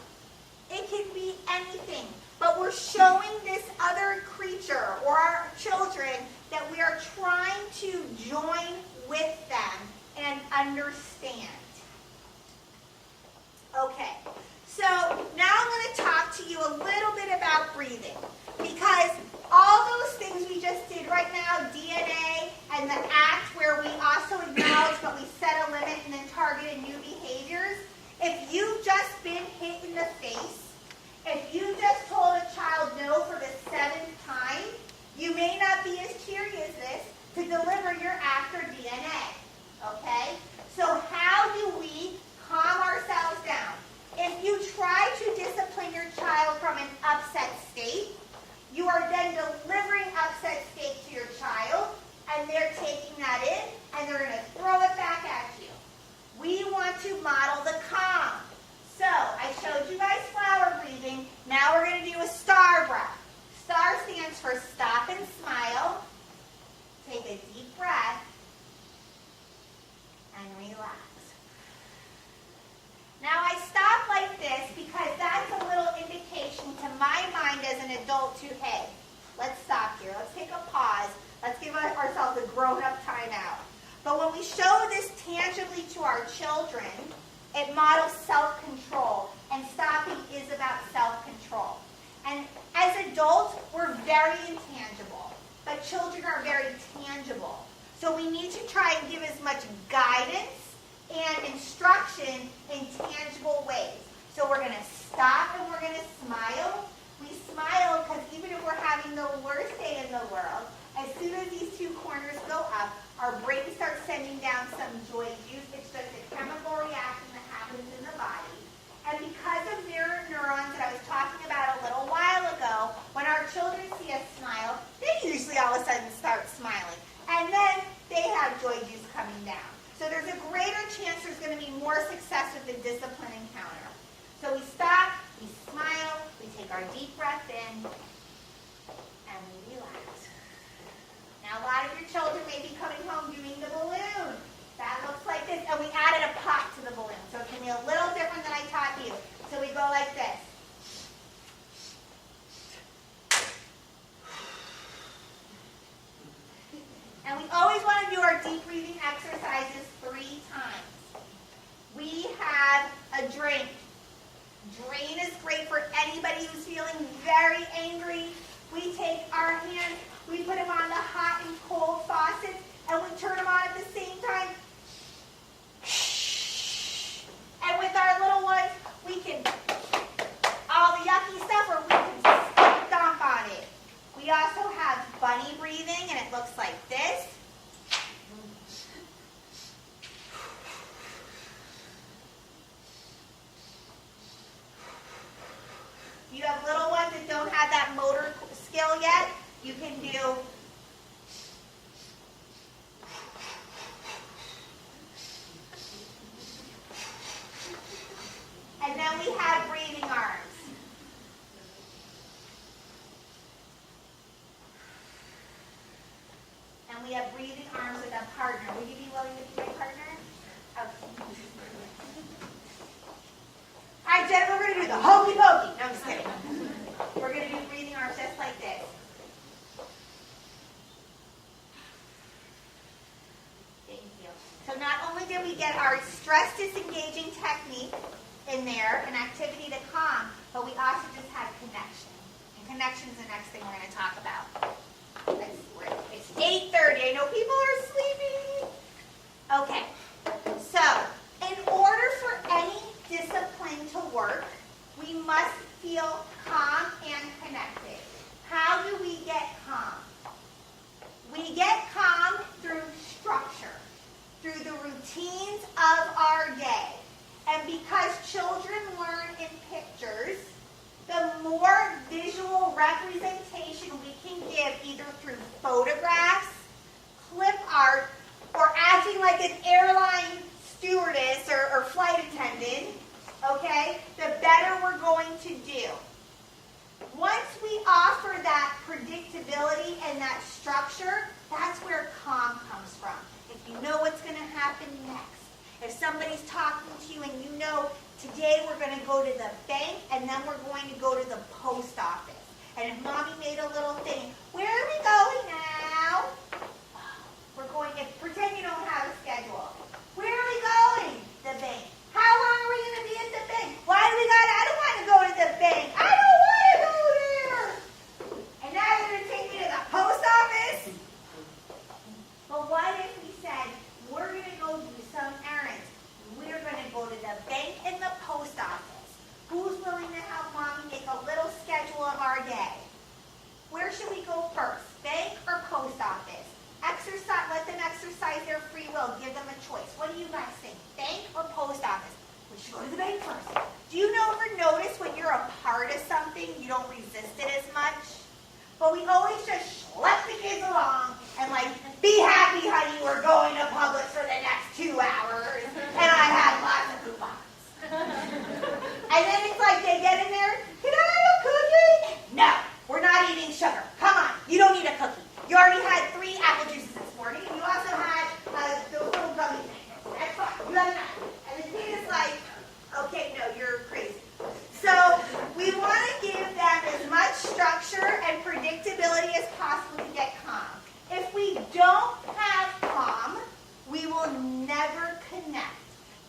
It can be anything. But we're showing this other creature or our children that we are trying to join with them and understand. Okay, so now I'm going to talk to you a little bit about breathing. Because all those things we just did right now, DNA and the act where we also acknowledge but we set a limit and then targeted new behaviors, if you've just been hit in the face, if you just told a child no for the 7th time, you may not be as cheery as this to deliver your act or DNA. Okay? So how do we calm ourselves down? If you try to discipline your child from an upset state, you are then delivering upset state to your child, and they're taking that in, and they're going to throw it back at you. We want to model the calm. So, I showed you guys flower breathing. Now we're going to do a star breath. STAR stands for stop and smile. Take a deep breath and relax. Now I stop like this because that's a little indication to my mind as an adult to, hey, let's stop here. Let's take a pause. Let's give ourselves a grown-up time out. But when we show this tangibly to our children, it models self-control. And stopping is about self-control. And as adults, we're very intangible. But children are very tangible. So we need to try and give as much guidance and instruction in tangible ways. So we're going to stop and we're going to smile. We smile because even if we're having the worst day in the world, as soon as these two corners go up, our brain starts sending down some joy juice. It's just a chemical reaction that happens in the body. And because of mirror neurons that I was talking about a little while ago, when our children see us smile, they usually all of a sudden start smiling. And then they have joy juice coming down. So there's a greater chance there's going to be more success with the discipline encounter. So we stop, we smile, we take our deep breath in, and we relax. Now a lot of your children may be coming home doing the balloon. That looks like this, and we added a pop to the balloon. So it can be a little different than I taught you. So we go like this. And we always want to do our deep breathing exercises 3 times. We have a drink. Drain is great for anybody who's feeling very angry. We take our hands, we put them on the hot and cold faucets, and we turn them on at the same time. And with our little ones, we can, all the yucky stuff, or we can stomp on it. We also have bunny breathing, and it looks like this. If you have little ones that don't have that motor skill yet, you can do and then we have breathing arms. And we have breathing arms with a partner. Would you be willing to be my partner? Okay. All right, Jennifer, we're going to do the hokey pokey. No, I'm just kidding. We're going to do breathing arms just like this. Thank you. So not only did we get our stress disengaging technique in there, an activity to calm, but we also just had connection. And connection is the next thing we're going to talk about. It's 8:30. I know people are sleeping. Okay. So, in order for any discipline to work, we must feel calm and connected. How do we get calm? We get calm through structure, through the routines of our day. And because children learn in pictures, the more visual representation we can give, either through photographs, clip art, or acting like an airline stewardess or flight attendant, okay, the better we're going to do. Once we offer that predictability and that structure, that's where calm comes from. If you know what's going to happen next. If somebody's talking to you and you know, today we're going to go to the bank and then we're going to go to the post office. And if mommy made a little thing, where are we going now? We're going, pretend you don't have a schedule. Where are we going? The bank. How long are we going to be at the bank? Why do we got, I don't want to go to the bank. I don't want to go there. And now you're going to take me to the post office? But what if we said, we're going to go do some errands. We're going to go to the bank and the post office. Who's willing to help mommy make a little schedule of our day? Where should we go first? Bank or post office? Exercise, let them exercise their free will. Give them a choice. What do you guys think? Bank or post office? We should go to the bank first. Do you ever notice when you're a part of something, you don't resist it as much? But we always just schlep the kids along and like, be happy, honey, we're going to Publix for the next 2 hours. And I had lots of coupons. And then it's like they get in there, can I have a cookie? No, we're not eating sugar. Come on, you don't need a cookie. You already had 3 apple juices this morning. You also had those little gummy things. That's fine, you have enough. And the kid is like, okay, no, you're crazy. So we want to give them as much structure and predictability as possible to get calm. If we don't have calm, we will never connect.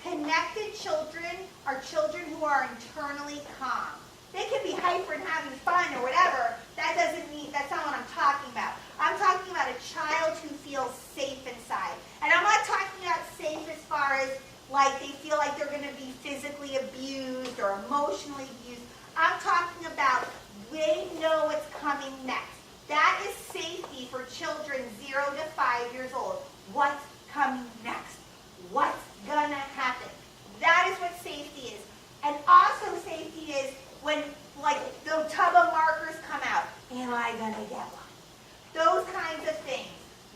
Connected children are children who are internally calm. They can be hyper and having fun or whatever. That doesn't mean, that's not what I'm talking about. I'm talking about a child who feels safe inside. And I'm not talking about safe as far as like they feel like they're going to be physically abused or emotionally abused. I'm talking about they know what's coming next. That is safety for children 0 to 5 years old. What's coming next? What's going to happen? That is what safety is. And also safety is when like the tub of markers come out. Am I going to get one? Those kinds of things.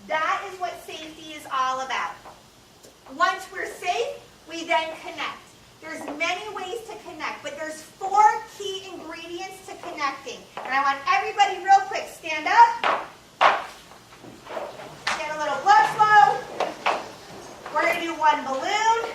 That is what safety is all about. Once we're safe, we then connect. There's many ways to connect, but there's 4 key ingredients to connecting. And I want everybody real quick, stand up. Get a little blood flow. We're going to do 1 balloon.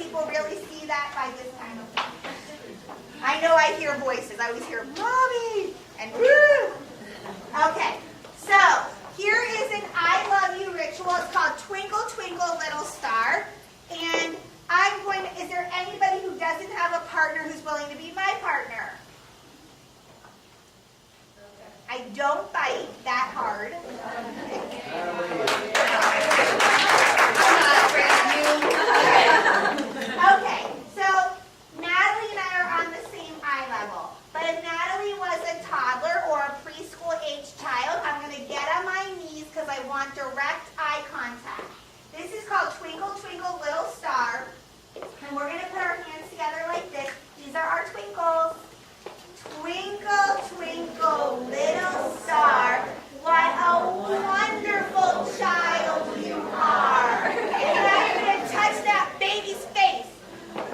people really see that by this time of time. I know I hear voices. I always hear, Mommy, and woo. Okay, so here is an I love you ritual. It's called Twinkle, Twinkle, Little Star. And I'm going to, is there anybody who doesn't have a partner who's willing to be my partner? I don't bite that hard. Okay, so Natalie and I are on the same eye level. But if Natalie was a toddler or a preschool age child, I'm going to get on my knees because I want direct eye contact. This is called Twinkle, Twinkle, Little Star. And we're going to put our hands together like this. These are our twinkles. Twinkle, twinkle, little star, what a wonderful child you are. And I'm going to touch that baby's face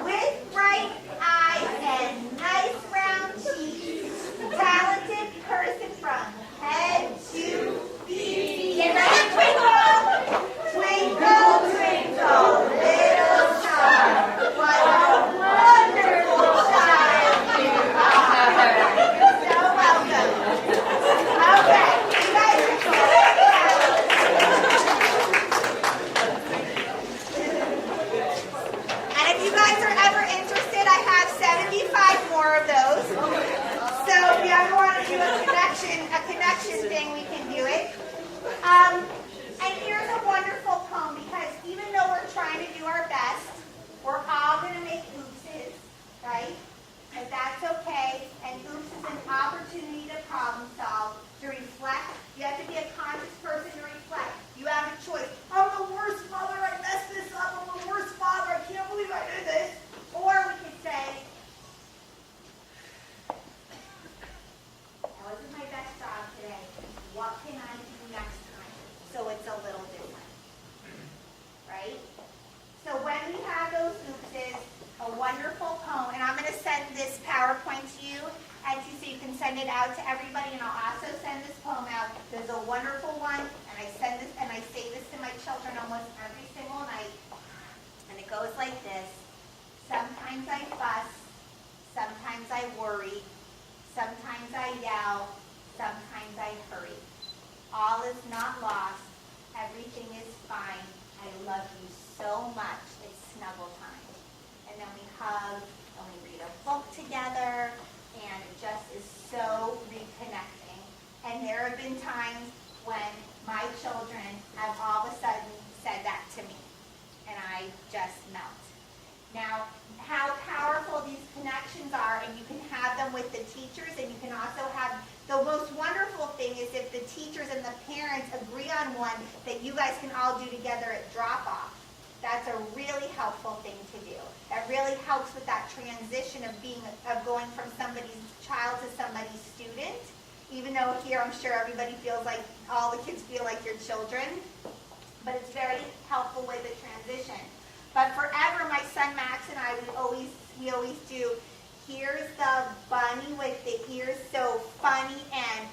with bright eyes and nice round cheeks. Talented person from head to feet. Get ready, twinkle. Twinkle, twinkle, little star, what a wonderful child you are. You're so welcome. Okay, you guys are sitting down. And if you guys are ever interested, I have 75 more of those. So if you ever want to do a connection thing, we can do it. And here's a wonderful poem because even though we're trying to do our best, we're all going to make oopses, right? But that's okay. And oops is an opportunity to problem solve, to reflect. You have to be a conscious person to reflect. You have a choice. I'm the worst mother. I messed this up. I'm the worst father. I can't believe I did this. Or we could say, that wasn't my best job today. What can I do next time so it's a little different? Right? So when we have those oopses, a wonderful poem, and I'm going to send this PowerPoint to you, and so you can send it out to everybody, and I'll also send this poem out. There's a wonderful one, and I send this, and I say this to my children almost every single night, and it goes like this. Sometimes I fuss, sometimes I worry, sometimes I yell, sometimes I hurry. All is not lost, everything is fine. I love you so much, it's snuggle time. And then we hug, and we read a book together, and it just is so reconnecting. And there have been times when my children have all of a sudden said that to me, and I just melt. Now, how powerful these connections are, and you can have them with the teachers, and you can also have, the most wonderful thing is if the teachers and the parents agree on one that you guys can all do together at drop-off. That's a really helpful thing to do. That really helps with that transition of going from somebody's child to somebody's student. Even though here I'm sure everybody feels like, all the kids feel like your children. But it's very helpful with the transition. But forever, my son Max and I, we always do, here's the bunny with the ears so funny, and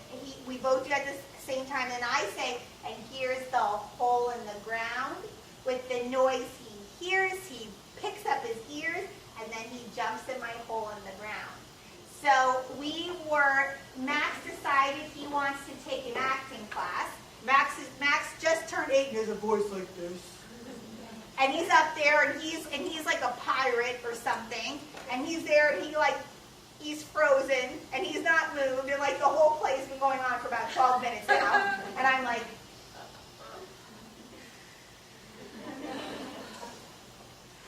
we both do at the same time, and I say, and here's the hole in the ground. With the noise he hears, he picks up his ears, and then he jumps in my hole in the ground. So Max decided he wants to take an acting class. Max just turned 8 and has a voice like this. And he's up there, and he's like a pirate or something, and he's there, and he's frozen, and he's not moved, and like the whole play's been going on for about 12 minutes now, and I'm like,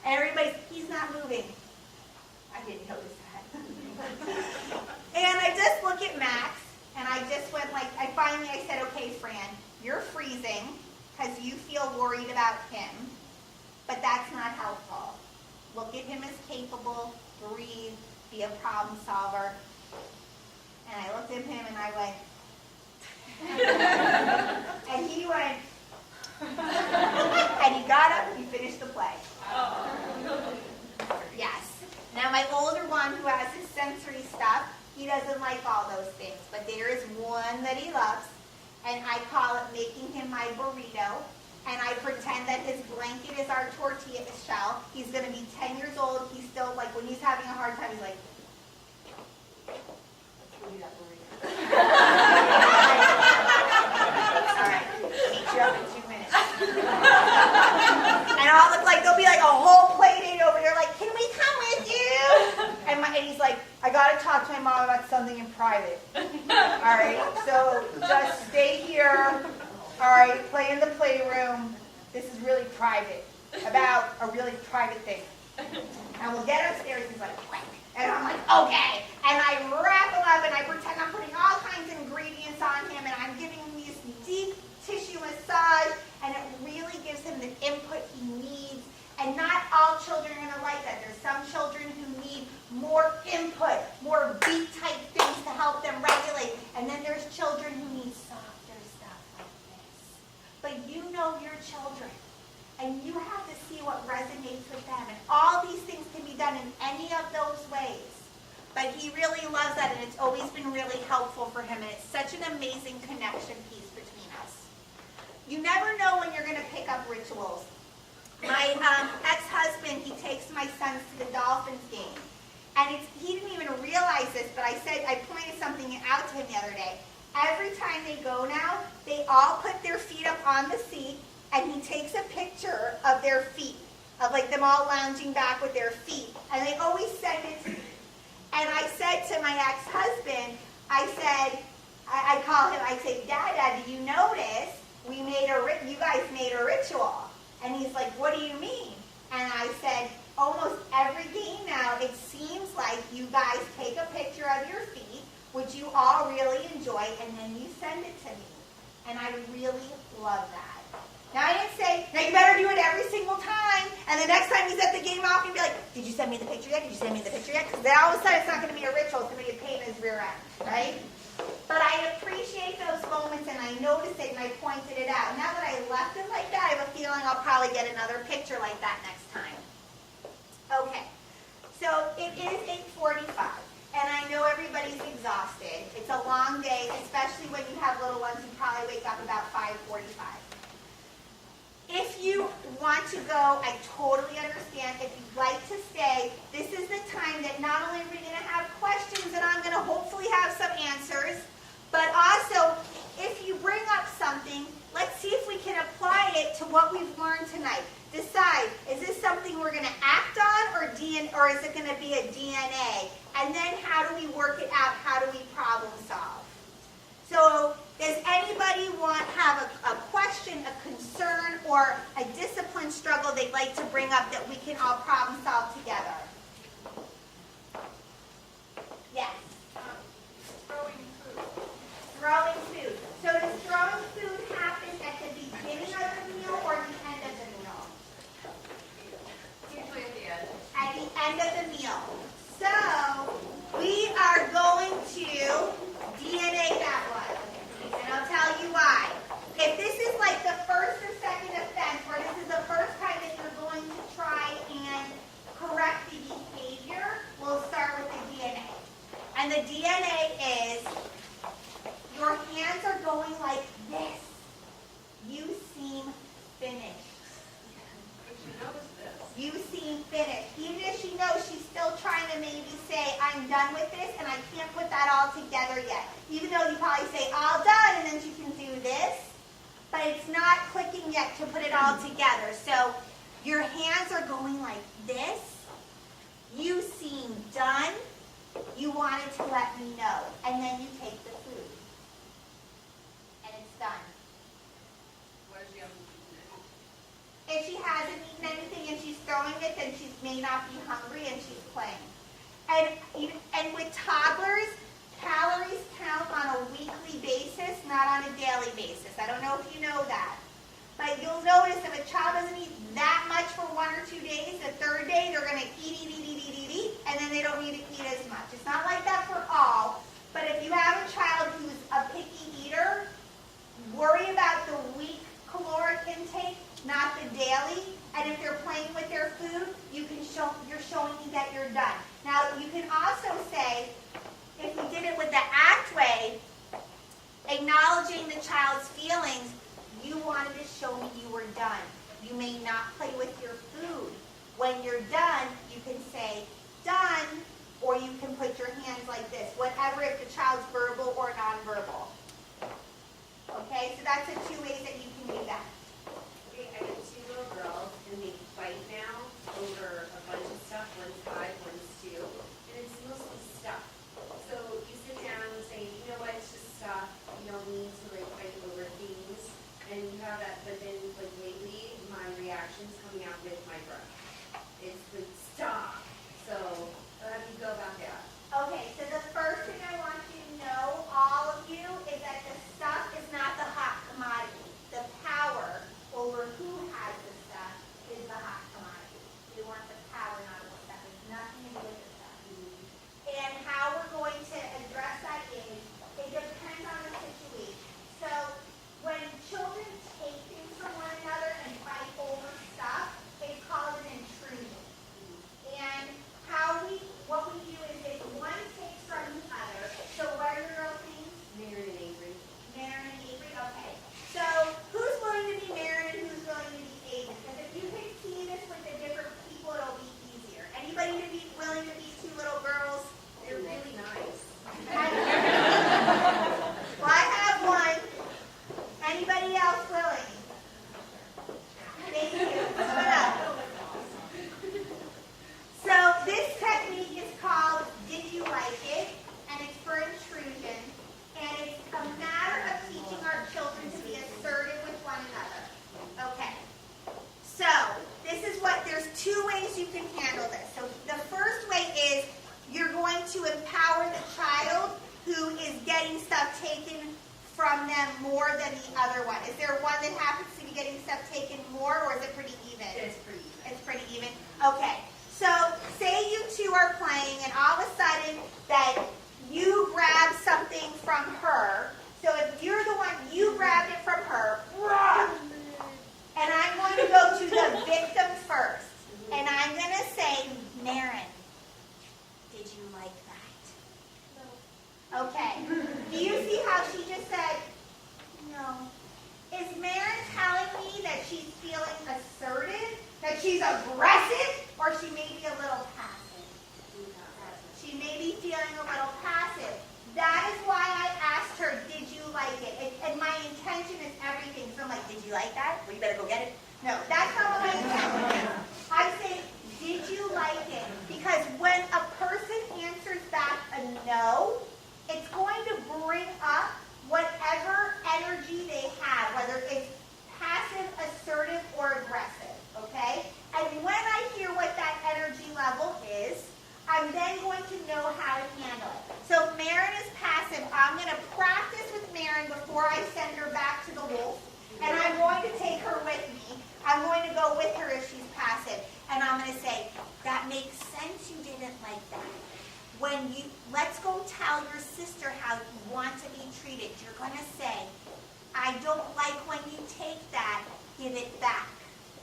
and everybody's, he's not moving. I didn't notice that. And I just look at Max, and I just went like, I said, okay, Fran, you're freezing because you feel worried about him, but that's not helpful. Look at him as capable, breathe, be a problem solver. And I looked at him and I went, and he went, and he got up and he finished the play. Yes. Now my older one who has his sensory stuff, he doesn't like all those things, but there is one that he loves, and I call it making him my burrito. and I pretend that his blanket is our tortilla shell. He's going to be 10 years old. He's still, like, when he's having a hard time, he's like, all right, meet you up in 2 minutes. And I'll look like, there'll be like a whole play date over there, like, can we come with you? And he's like, I got to talk to my mom about something in private. All right, so just stay here. All right, play in the playroom. This is really private, about a really private thing. And we'll get upstairs, he's like, quick. And I'm like, okay. And I wrap him up and I pretend I'm putting all kinds of ingredients on him and I'm giving him this deep tissue massage, and it really gives him the input he needs. And not all children are going to like that. There's some children who need more input, more beat-type things to help them regulate. And then there's children who need softer stuff like this. But you know your children, and you have to see what resonates with them. And all these things can be done in any of those ways. But he really loves that, and it's always been really helpful for him. And it's such an amazing connection piece between us. You never know when you're going to pick up rituals. My ex-husband, he takes my sons to the Dolphins game. And he didn't even realize this, but I pointed something out to him the other day. Every time they go now, they all put their feet up on the seat, and he takes a picture of their feet, of like them all lounging back with their feet. And they always send it to me. And I said to my ex-husband, I call him, I say, Dad, do you notice you guys made a ritual? And he's like, what do you mean? And I said, almost every game now, it seems like you guys take a picture of your feet, which you all really enjoy, and then you send it to me. And I really love that. Now, I didn't say, now you better do it every single time, and the next time he's at the game, I'll be like, did you send me the picture yet? Did you send me the picture yet? Because then all of a sudden, it's not going to be a ritual. It's going to be a pain in his rear end, right? But I appreciate those moments, and I noticed it, and I pointed it out. Now that I left it like that, I have a feeling I'll probably get another picture like that next time. Okay, so it is 8:45, and I know everybody's exhausted. It's a long day, especially when you have little ones. You probably wake up about 5:45. If you want to go, I totally understand. If you'd like to stay, this is the time that not only are we going to have questions, and I'm going to hopefully have some answers, but also, if you bring up something, let's see if we can apply it to what we've learned tonight. Decide, is this something we're going to act on, or is it going to be a DNA? And then how do we work it out? How do we problem solve? So, does anybody have a question, a concern, or a discipline struggle they'd like to bring up that we can all problem solve together? Yes? Throwing food. Throwing food. So does throwing food happen at the beginning of the meal or the end of the meal? Usually at the end. At the end of the meal. So we are going to DNA that one. And I'll tell you why. If this is like the first or second offense, or this is the first time that you're going to try and correct the behavior, we'll start with the DNA. And the DNA is, your hands are going like this. You seem finished. You seem finished. Even if she knows she's still trying to maybe say, I'm done with this, and I can't put that all together yet. Even though you probably say, all done, and then she can do this. But it's not clicking yet to put it all together. So your hands are going like this. You seem done. You wanted to let me know. And then you take the food. And it's done. If she hasn't eaten anything and she's throwing it, then she may not be hungry and she's playing. And with toddlers, calories count on a weekly basis, not on a daily basis. I don't know if you know that. But you'll notice if a child doesn't eat that much for 1 or 2 days, the third day they're going to eat, and then they don't need to eat as much. It's not like that for all. But if you have a child who's a picky eater, worry about the week caloric intake, not the daily. And if they're playing with their food, you're showing me that you're done. Now, you can also say, if you did it with the ACT way, acknowledging the child's feelings, You wanted to show me you were done. You may not play with your food. When you're done, you can say, done, or you can put your hands like this, whatever, if the child's verbal or nonverbal. Okay, so that's the two ways that you can do that. Okay, I have two little girls, and they fight now over a bunch of stuff. One's 5, one's 2, and it's mostly stuff. So you sit down and say, you know what, it's just stuff. You don't need to like fight over things, and you have that. But then, like lately, my reaction's coming out with my brush. It's like stop. So how do you go about that? Okay, so the first thing I want you to know, all of you, is that the stuff is not the hot commodity. The power over who has the stuff is the hot commodity. We want the power, not the stuff. It's nothing to do with the stuff. And how we're going to address that is, it depends on the situation. So when children take things from one another and fight over stuff, it's called an intrusion. And what we do is if one takes from the other, so what are your girls' names? Mary and Avery. Maren and Avery, okay. So who's willing to be Maren and who's willing to be Avery? Because if you can see this with the different people, it'll be easier. Anybody to be willing to be two little girls? They're really nice. Well, I have one. Anybody else willing? Thank you. Come up. So this technique is called Did You Like It? And it's for intrusion. And it's a matter of teaching our children to be assertive with one another. Okay. So this is there's two ways you can handle this. So the first way is you're going to empower the child who is getting stuff taken from them more than the other one. Is there one that happens to be getting stuff taken more, or is it pretty even? It's pretty even. It's pretty even? Okay. So say you two are playing and all of a sudden that you grab something from her. So if you're the one, you grabbed it from her. And I'm going to go to the victim first. And I'm going to say, Maren, did you like that? No. Okay. Do you see how she just said, no? Is Maren telling me that she's feeling assertive, that she's aggressive, or she may be a little passive? She may be feeling a little passive. That is why I asked her, did you like it? And my intention is everything. So I'm like, did you like that? Well, you better go get it. No, that's not what my intention is. I say, did you like it? Because when a person answers back a no, it's going to bring up whatever energy they have, whether it's passive, assertive, or aggressive, okay? And when I hear what that energy level is, I'm then going to know how to handle it. So if Maren is passive, I'm going to practice with Maren before I send her back to the wolf, and I'm going to take her with me. I'm going to go with her if she's passive, and I'm going to say, that makes sense you didn't like that. Let's go tell your sister how you want to be treated. You're going to say, I don't like when you take that, give it back.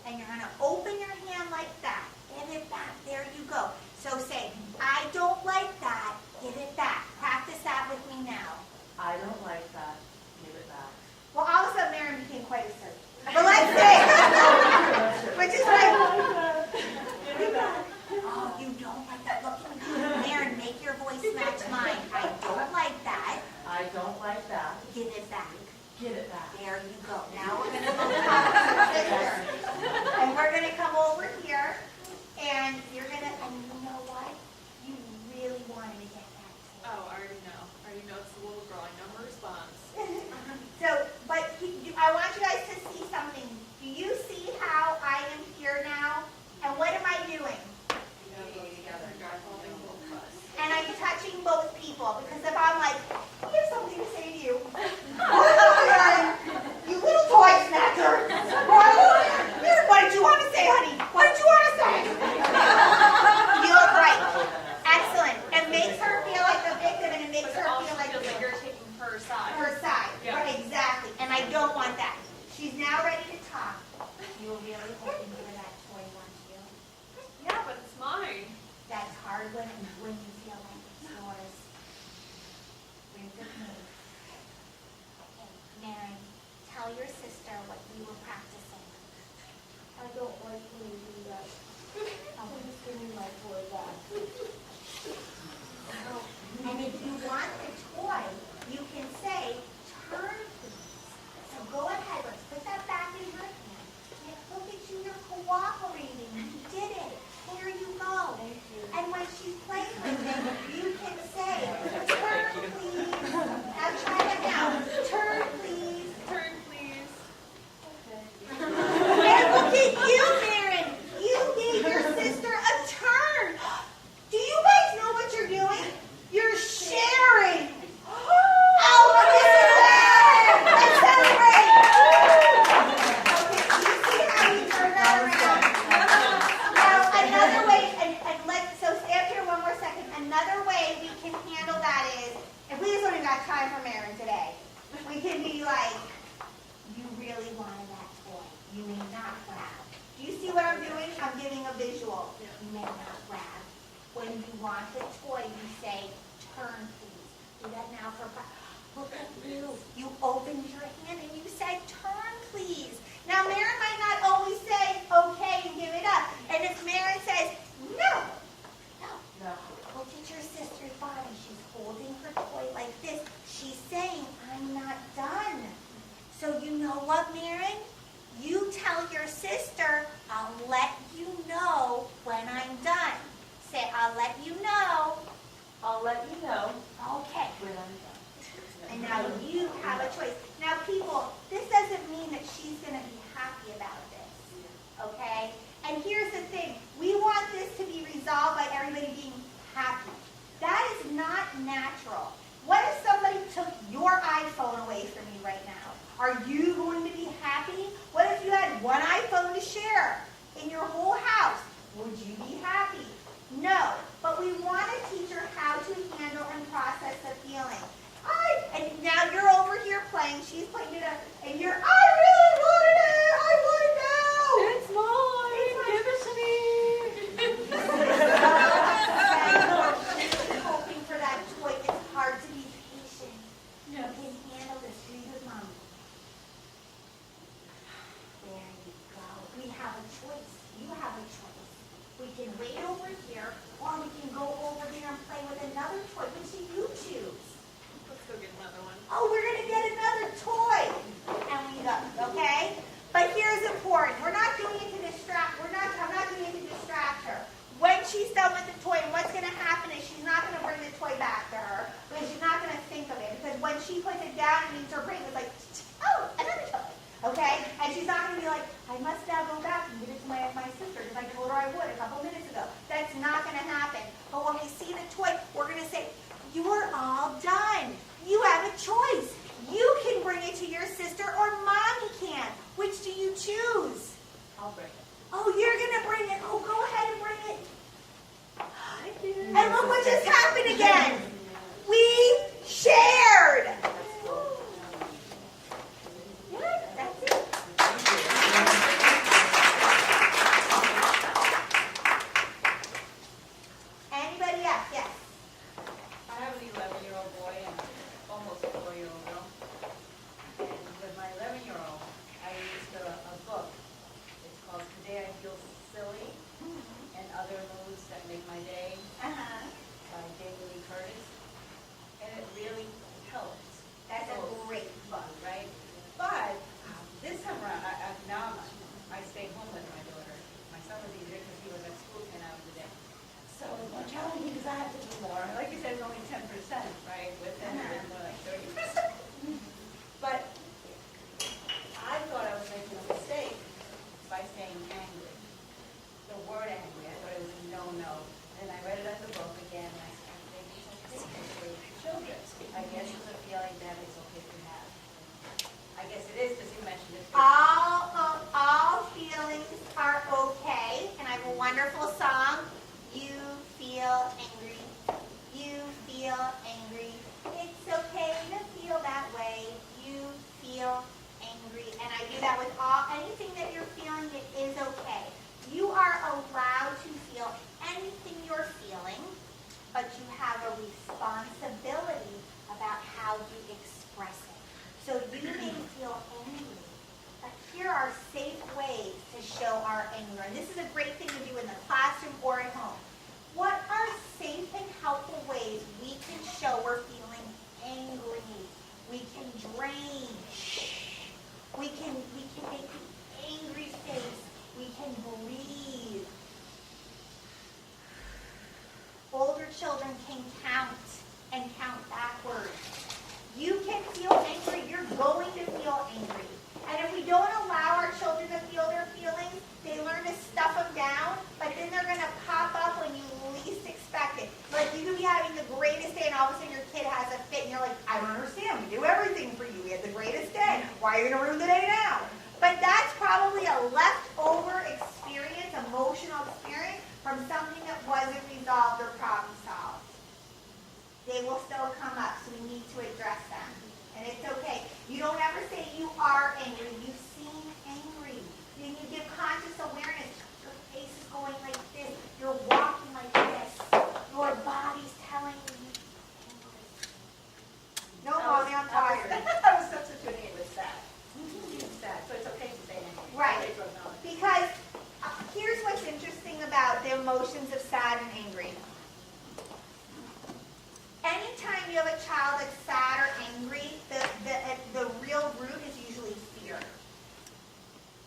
And you're going to open your hand like that. Give it back. There you go. So say, I don't like that, give it back. Practice that with me now. I don't like that. Give it back. Well, all of a sudden, Maren became quite assertive. But let's say, which is like, oh, you don't like that. Look at me. Maren, make your voice match mine. I don't like that. I don't like that. Give it back. Give it back. There you go. Now we're going to go talk to your sister. I'm giving a visual. You may not grab. When you want a toy, you say, turn please. Do that now for look at you. You opened your hand and you said, turn please. Now Maren might not always say, okay, and give it up. And if Maren says, no, look at your sister's body. She's holding her toy like this. She's saying, I'm not done. So you know what, Maren? You tell your sister, I'll let you know when I'm done. Say, I'll let you know. I'll let you know Okay. when I'm done. And now you have a choice. Now people, this doesn't mean that she's going to be happy about this. Okay? And here's the thing. We want this to be resolved by everybody being happy. That is not natural. What if somebody took your iPhone away from you right now? Are you going to be happy? What if you had one iPhone to share in your whole house? Would you be happy? No. But we want to teach her how to handle and process the feeling. And now you're over here playing. She's playing it up. And you're, I really wanted it. I want it now. It's mine. Give it to me. She's hoping for that toy. It's hard to be patient. You can handle this. Read with Mom. There you go. We have a choice. You have a choice. We can wait over here, or we can go over there and play with another toy. Which do you choose? Let's go get another one. Oh, we're going to get another toy. And we go, okay? But here's important. I'm not doing it to distract her. When she's done with the toy, and what's going to happen is she's not going to bring the toy back to her, because she's not going to think of it. Because when she puts it down, it means her brain is like, oh, another toy. Okay? And she's not going to be like, I must now go back and give it to my sister, because I told her I would a couple minutes ago. That's not going to happen. But when we see the toy, we're going to say, you are all done. You have a choice. You can bring it to your sister, or Mommy can. Which do you choose? I'll bring it. Oh, you're going to bring it. Oh, go ahead and bring it. And look what just happened again. We shared. Good. That's it. Anybody else? Yes. I have an 11-year-old boy and almost a 4-year-old girl. And with my 11-year-old, I used a book. It's called Today I Feel Silly and Other Moods That Make My Day Uh-huh. by David Lee Curtis. And it really helps. That's a great book. Right? But this time around, I stay home with my daughter. My son was easier because he was at school 10 hours a day. So I'm telling you, because I have to do more. Like you said, it's only 10%, right? With him, it's more like 30%. But I thought I was making a mistake by saying angry. The word angry, I thought it was a no-no. And I read it in the book again, and I said, maybe it's okay for children. I guess it's a feeling that it's okay to have. I guess it is, because you mentioned it. All feelings are okay, and I have a wonderful song. You feel angry. You feel angry. It's okay to feel that way. You feel angry. And I do that with anything that you're feeling, it is okay. You are allowed to feel anything you're feeling, but you have a responsibility about how you express it. So you may feel angry, but here are safe ways to show our anger. And this is a great thing to do in the classroom or at home. What are safe and helpful ways we can show we're feeling angry? We can drain. We can make an angry face. We can breathe. Older children can count and count backwards. You can feel angry. You're going to feel angry. And if we don't allow our children to feel their feelings, they learn to stuff them down, but then they're going to pop up when you least expect it. Like you could be having the greatest day and all of a sudden your kid has a fit and you're like, I don't understand. We do everything for you. We had the greatest day. Why are you going to ruin the day now? But that's probably a leftover experience, emotional experience from something that wasn't resolved or problem solved. They will still come up, so we need to address them. And it's okay. emotions of sad and angry. Anytime you have a child that's sad or angry, the real root is usually fear.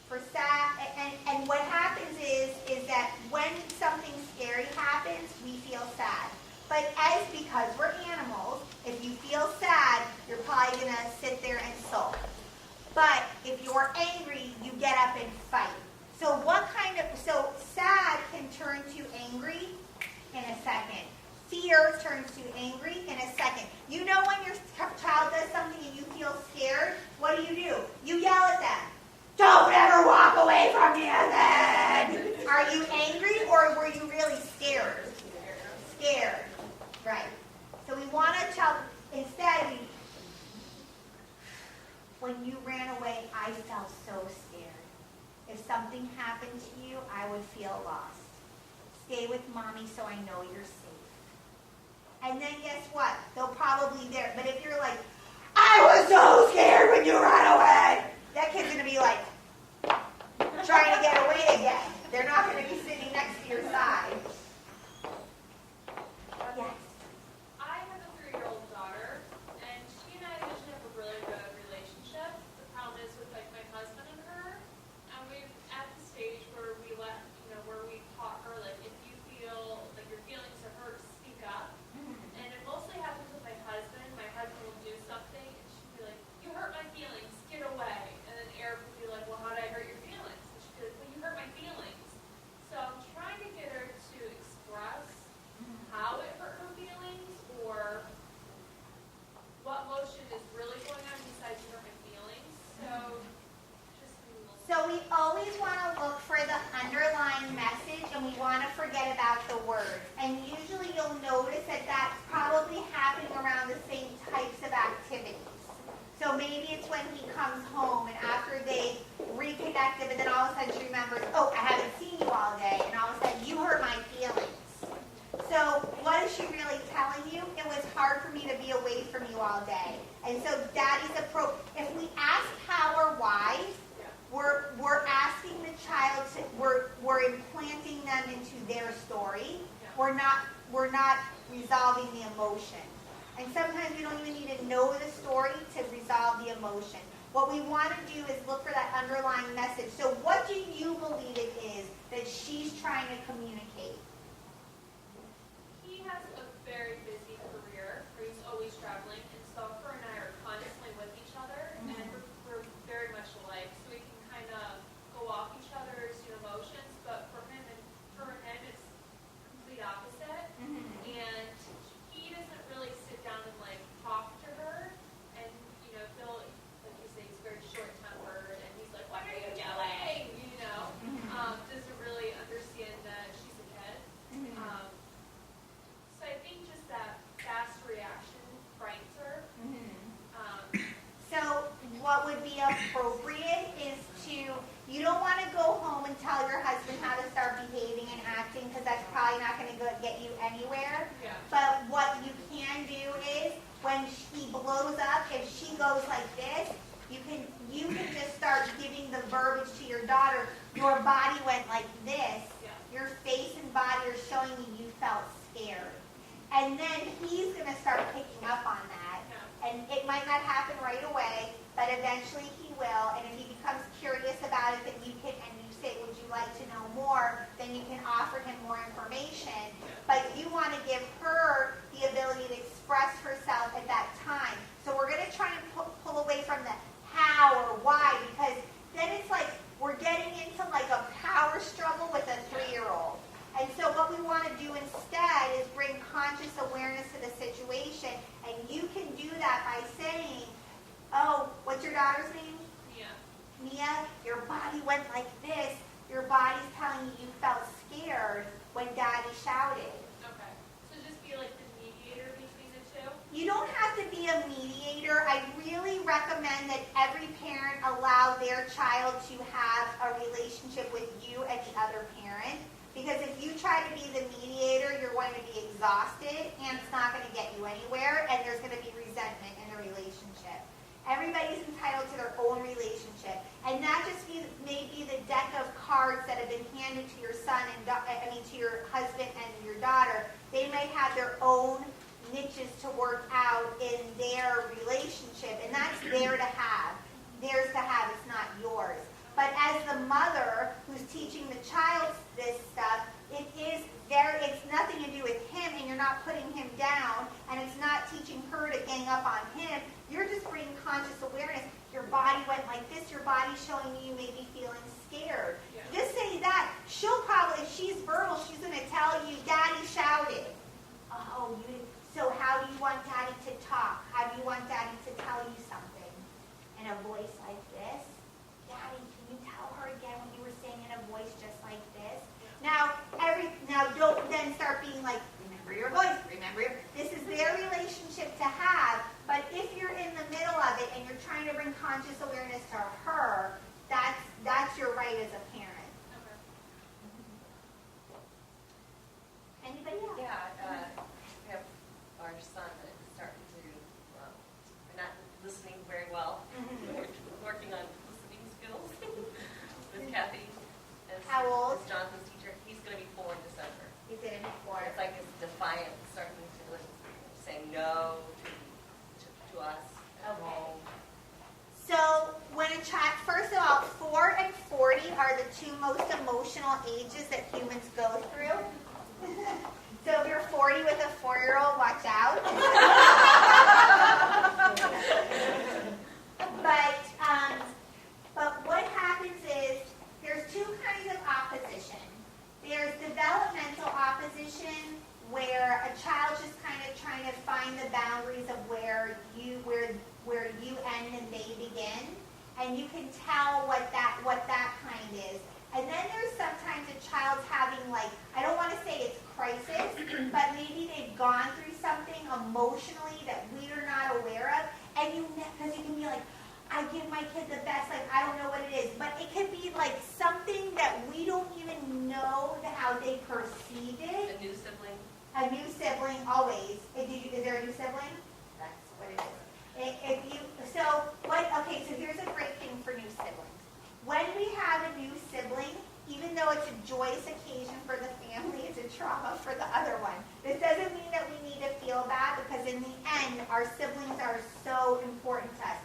For sad, and what happens is that when something scary happens, we feel sad. But because we're animals, if you feel sad, you're probably gonna sit there and sulk. But if you're angry, you get up and fight. So so sad can turn to angry in a second. Fear turns to angry in a second. You know when your child does something and you feel scared, what do? You yell at them. Don't ever walk away from me again. Are you angry or were you really scared? Scared. Right. So we want a child, instead, when you ran away, I felt so scared. If something happened to you, I would feel lost. Stay with mommy so I know you're safe. And then guess what? They'll probably there. But if you're like, I was so scared when you ran away, that kid's going to be like, trying to get away again. They're not going to be sitting next to your side. Yes. I have a 3-year-old daughter, and she and I usually have a really good relationship. The problem is with like my husband and her, and we've at the stage where we where we taught her like if you feel like your feelings are hurt, speak up. And it mostly happens with my husband. My husband will do something, and she'll be like, "You hurt my feelings, get away." And then Eric will be like, "Well, how did I hurt your feelings?" And she'll be like, "Well, you hurt my feelings." So I'm trying to get her to express how it hurt her feelings or what motion is really going on besides you hurt my feelings. So just a little. So we always want to look for the underlying message and we want to forget about the words. And usually you'll notice that that's probably happening around the same types of activities. So maybe it's when he comes home and after they reconnected, but then all of a sudden she remembers, oh, I haven't seen you all day. And all of a sudden you hurt my feelings. So what is she really telling you? It was hard for me to be away from you all day. And so daddy's approach, if we ask how or why, we're asking the child to, we're implanting them into their story. We're not resolving the emotion. And sometimes we don't even need to know the story to resolve the emotion. What we want to do is look for that underlying message. So what do you believe it is that she's trying to communicate? He has a very busy career where he's always traveling, and so her and I are constantly with each other, and we're very much alike, so we can kind of go off each other's emotions, but for him and it's complete opposite, and he doesn't really sit down and like talk to her, and he'll, like you say, he's very short-tempered, and he's like, what are you doing? Doesn't really understand that she's a kid. So I think just that fast reaction frightens her. So what would be appropriate is you don't want to go home and tell your husband how to start behaving and acting because that's probably not going to get you anywhere. Yeah. But what you can do is when he blows up, if she goes like this, you can just start giving the verbiage to your daughter. Your body went like this. Yeah. Your face and body are showing me you felt scared. And then he's going to start picking up on that. Yeah. And it might not happen right away, but eventually he will. And if he becomes curious about it, then you say, would you like to know more? Then you can offer him more information. But you want to give her the ability to express herself at that time. So we're going to try and pull away from the how or why, because then it's like we're getting into like a power struggle with a 3-year-old. And so what we want to do instead is bring conscious awareness to the situation. And you can do that by saying, oh, what's your daughter's name? Mia, your body went like this. Your body's telling you felt scared when daddy shouted. Okay. So just be like the mediator between the two? You don't have to be a mediator. I really recommend that every parent allow their child to have a relationship with you and the other parent. Because if you try to be the mediator, you're going to be exhausted and it's not going to get you anywhere and there's going to be resentment in the relationship. Everybody's entitled to their own relationship. And that just may be the deck of cards that have been handed to your son and to your husband and your daughter. They may have their own niches to work out in their relationship, and that's there to have. Theirs to have, it's not yours. But as the mother who's teaching the child this stuff, it's nothing to do with him, and you're not putting him down, and it's not teaching her to gang up on him. You're just bringing conscious awareness. Your body went like this. Your body's showing you maybe feeling scared. Yeah. Just say that. She'll probably, if she's verbal, she's going to tell you, Daddy shouted. Oh, so how do you want Daddy to talk? How do you want Daddy to tell you something? In a voice like this? Daddy, can you tell her again what you were saying in a voice just like this? Now don't then start being like, remember your voice, this is their relationship to have, but if you're in the middle of it and you're trying to bring conscious awareness to her, that's your right as a parent. Okay. Anybody else? Yeah, we have our son that is starting to, not listening very well. We're working on listening skills with Kathy as How old? as Jonathan's teacher. He's going to be 4 in December. You did it before. It's like it's defiant, starting to say no to us at Okay. home. So when a child, first of all, 4 and 40 are the 2 most emotional ages that humans go through. So if you're 40 with a 4-year-old, watch out. But what happens is there's 2 kinds of opposition. There's developmental opposition, where a child's just kind of trying to find the boundaries of where you end and they begin, and you can tell what that kind is. And then there's sometimes a child's having, like, I don't want to say it's crisis, but maybe they've gone through something emotionally that we are not aware of, and because you can be like, I give my kid the best, like, I don't know what it is, but it could be like something that we don't even know how they perceive it. A new sibling. A new sibling, always. Is there a new sibling? That's what it is. So here's a great thing for new siblings. When we have a new sibling, even though it's a joyous occasion for the family, it's a trauma for the other one. This doesn't mean that we need to feel bad, because in the end, our siblings are so important to us.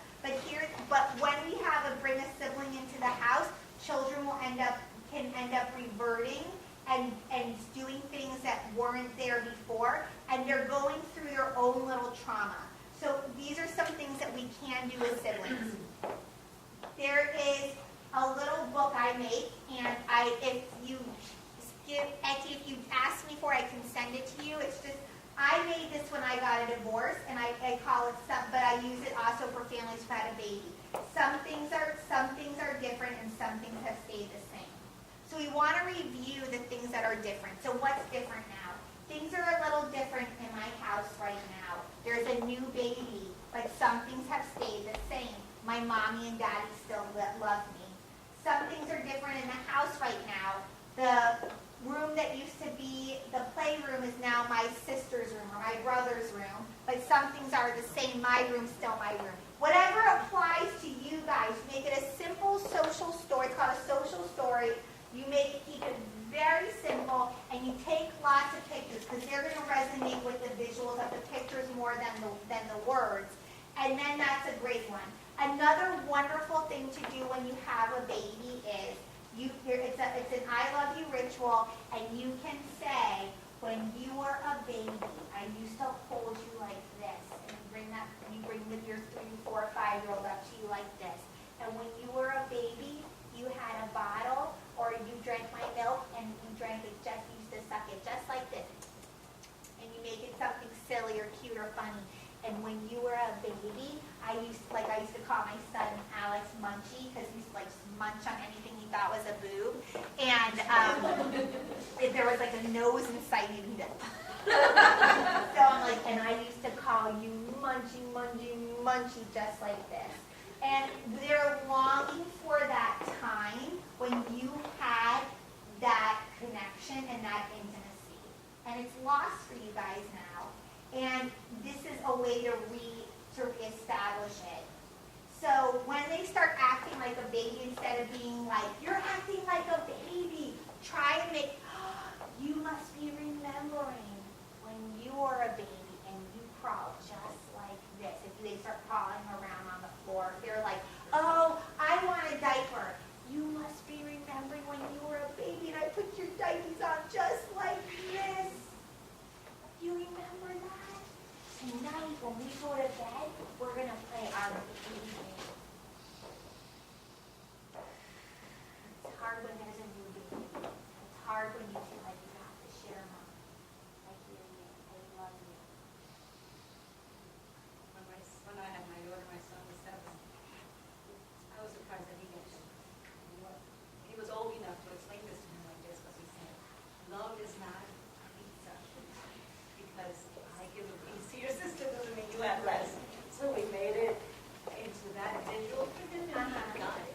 But when we bring a sibling into the house, children can end up reverting and doing things that weren't there before, and they're going through their own little trauma. So these are some things that we can do with siblings. There is a little book I make, and if you ask me for it, I can send it to you. It's just, I made this when I got a divorce, and I call it but I use it also for families who had a baby. Some things are different, and some things have stayed the same. So we want to review the things that are different. So what's different now? Things are a little different in my house right now. There's a new baby, but some things have stayed the same. My mommy and daddy still love me. Some things are different in the house right now. The room that used to be the playroom is now my sister's room or my brother's room, but some things are the same. My room's still my room. Whatever applies to you guys, make it a simple social story. It's called a social story. You keep it very simple, and you take lots of pictures, because they're going to resonate with the visuals of the pictures more than the words. And then that's a great one. Another wonderful thing to do when you have a baby is it's an I love you ritual, and you can say, when you were a baby, I used to hold you like this, and you bring your 3, 4, 5-year-old up to you like this. And when you were a baby, you had a bottle, or you drank my milk, and you used to suck it just like this. And you make it something silly or cute or funny. And when you were a baby, I used to call my son Alex Munchie, because he used to munch on anything he thought was a boob. And if there was a nose in sight, he'd eat it. So I'm like, and I used to call you Munchie, Munchie, Munchie, just like this. And they're longing for that time when you had that connection and that intimacy. And it's lost for you guys now. And this is a way to reestablish it. So when they start acting like a baby, instead of being like, you're acting like a baby, try and make, you must be remembering when you were a baby and you crawled just like this. If they start crawling around on the floor, they're like, oh, I want a diaper. You must be remembering when you were a baby and I put your diapers on just like this. You remember that? Tonight when we go to bed, we're going to play our baby game. It's hard when there's a new baby. It's hard when you feel like you have to share mom. I hear you. I love you. When I had my daughter, my son was 7. I was surprised that he gets it. He was old enough to explain this to him like this, because he said, love is not pizza. Because I give a piece to your sister doesn't mean you have less. So we made it into that visual for him, and he got it.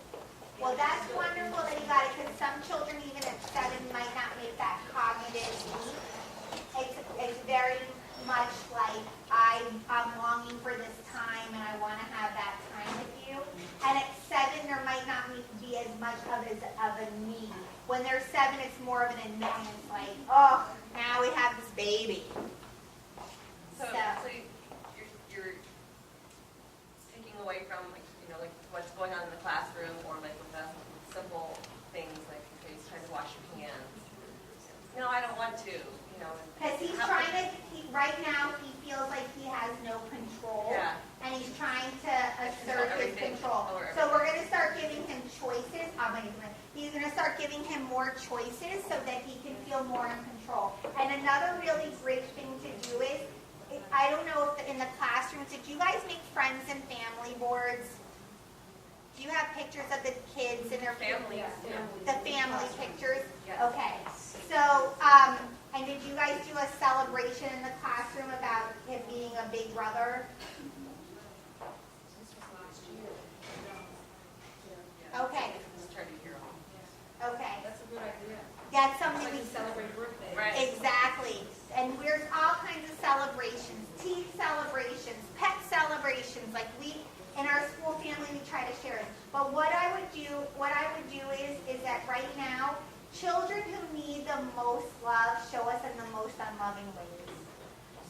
Well, that's wonderful that you got it, because some children, even at 7, might not make that cognitive leap. It's very much like, I'm longing for this time, and I want to have that time with you. And at 7, there might not be as much of a need. When they're 7, it's more of an annoyance, like, oh, now we have this baby. So you're taking away from, like, like what's going on in the classroom, or like with the simple things like, okay, he's trying to wash your hands. No, I don't want to, Because he's trying to, right now, he feels like he has no control. Yeah. And he's trying to assert his Everything. control. So we're going to start giving him choices. He's going to start giving him more choices so that he can feel more in control. And another really great thing to do is, I don't know if in the classrooms, did you guys make friends and family boards? Do you have pictures of the kids and their Families. the family pictures? Yes. Okay. So, and did you guys do a celebration in the classroom about him being a big brother? Okay. Just try to hear all. Okay. That's a good idea. That's something Like we to celebrate birthdays. Right. Exactly. And there's all kinds of celebrations, tea celebrations, pet celebrations. Like in our school family, we try to share it. But what I would do is that right now, children who need the most love show us in the most unloving ways.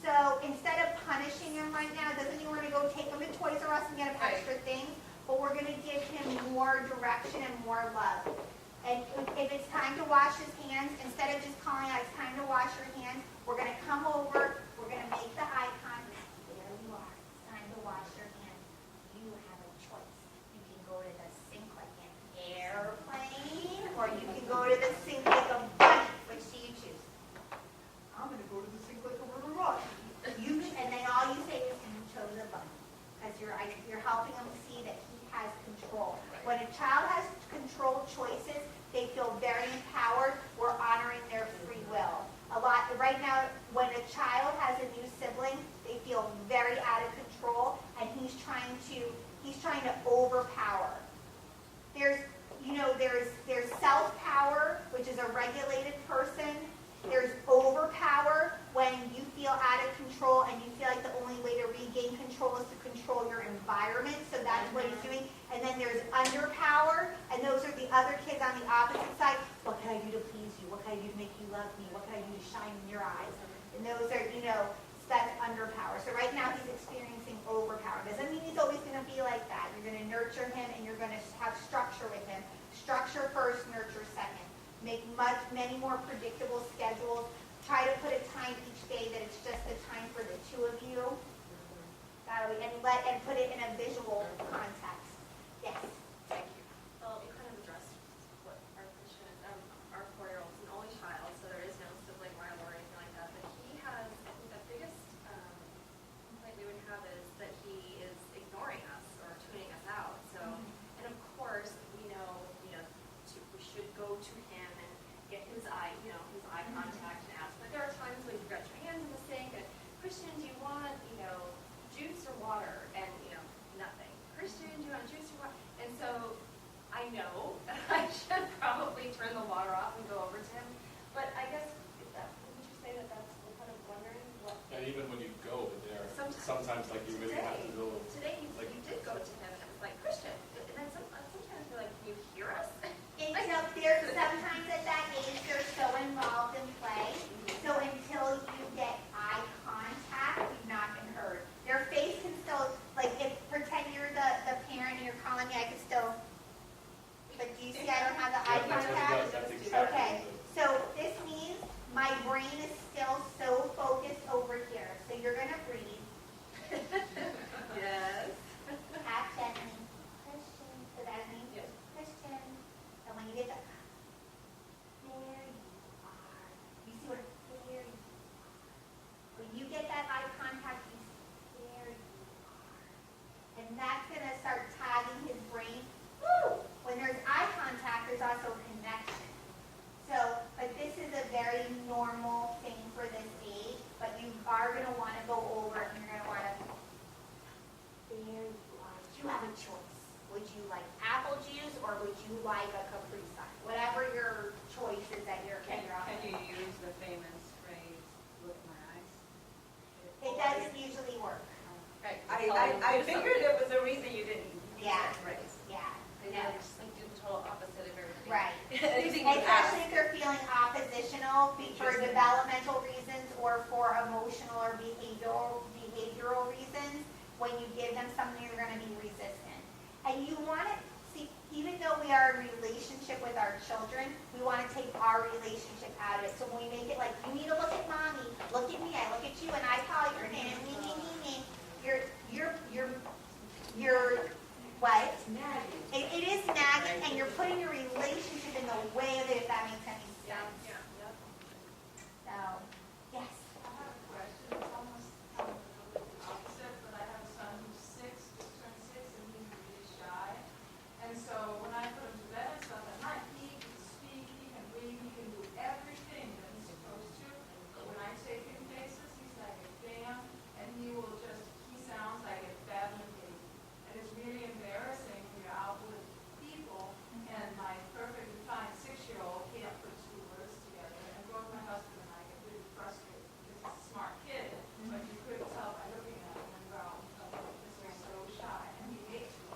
So instead of punishing him right now, doesn't he want to go take him to Toys R Us and get him Right. extra things? But we're going to give him more direction and more love. And if it's time to wash his hands, instead of just calling out, it's time to wash your hands, we're going to come over, we're going to make the eye contact. There you are. It's time to wash your hands. You have a choice. You can go to the sink like an airplane, or you can go to the sink like a bunny. Which do you choose? I'm going to go to the sink like a river run. And then all you say is, you chose a bunny. Because you're helping him see that he has control. When a child has controlled choices, they feel very empowered. We're honoring their free will. Right now, when a child has a new sibling, they feel very out of control, and he's trying to overpower. There's self-power, which is a regulated person. There's overpower, when you feel out of control and you feel like the only way to regain control is to control your environment. So that's what he's doing. And then there's underpower, and those are the other kids on the opposite side. What can I do to please you? What can I do to make you love me? What can I do to shine in your eyes? And those are, that's underpower. So right now he's experiencing overpower. Doesn't mean he's always going to be like that. You're going to nurture him, and you're going to have structure with him. Structure first, nurture second. Make many more predictable schedules. Try to put a time each day that it's just a time for the two of you. And put it in a visual context. Yes. Thank you. Well, you kind of addressed what our question is. Our 4-year-old is an only child, so there is no sibling rivalry or anything like that. But he has, I think the biggest complaint we would have is that he is ignoring us or tuning us out. So, and of course, we know, we should go to him and get his eye contact and ask. But there are times when you've got your hands in the sink and, Christian, do you want, juice or water? And, nothing. Christian, do you want juice or water? And so I know that I should probably turn the water off and go over to him. But I guess, would you say that that's kind of wondering what? And even when you go there, Sometimes like you really have to go. Today you did go to him and it was like, would you like apple juice, or would you like a Capri Sun? Whatever your choice is that you're Can offering. you use the famous phrase, look in my eyes? It doesn't usually work. Right. I figured there was a reason you didn't use Yeah. that phrase. Yeah. And then just like do the total opposite of everything. Right. Anything you ask. Especially if they're feeling oppositional for developmental reasons or for emotional or behavioral reasons. When you give them something, they're going to be resistant. And you want to see, even though we are in relationship with our children, we want to take our relationship out of it. So when we make it like, you need to look at mommy, look at me, I look at you, and I call your name, me, you're what? Nagging. It is nagging, and you're putting your relationship in the way of it, if that makes any Yeah, sense. yeah. So, yes. I have a question. It's almost kind of the opposite, but I have a son who's 6, just turned 6, and he's really shy. And so when I put him to bed and stuff at night, he can speak, he can read, he can do everything that he's supposed to. But when I take him places, he's like a bam, and he sounds like a babbling baby. And it's really embarrassing when you're out with people, and my perfectly fine 6-year-old can't put 2 words together. And both my husband and I get really frustrated because he's a smart kid, but you couldn't tell by looking at him when you're out because he's so shy, and he hates you.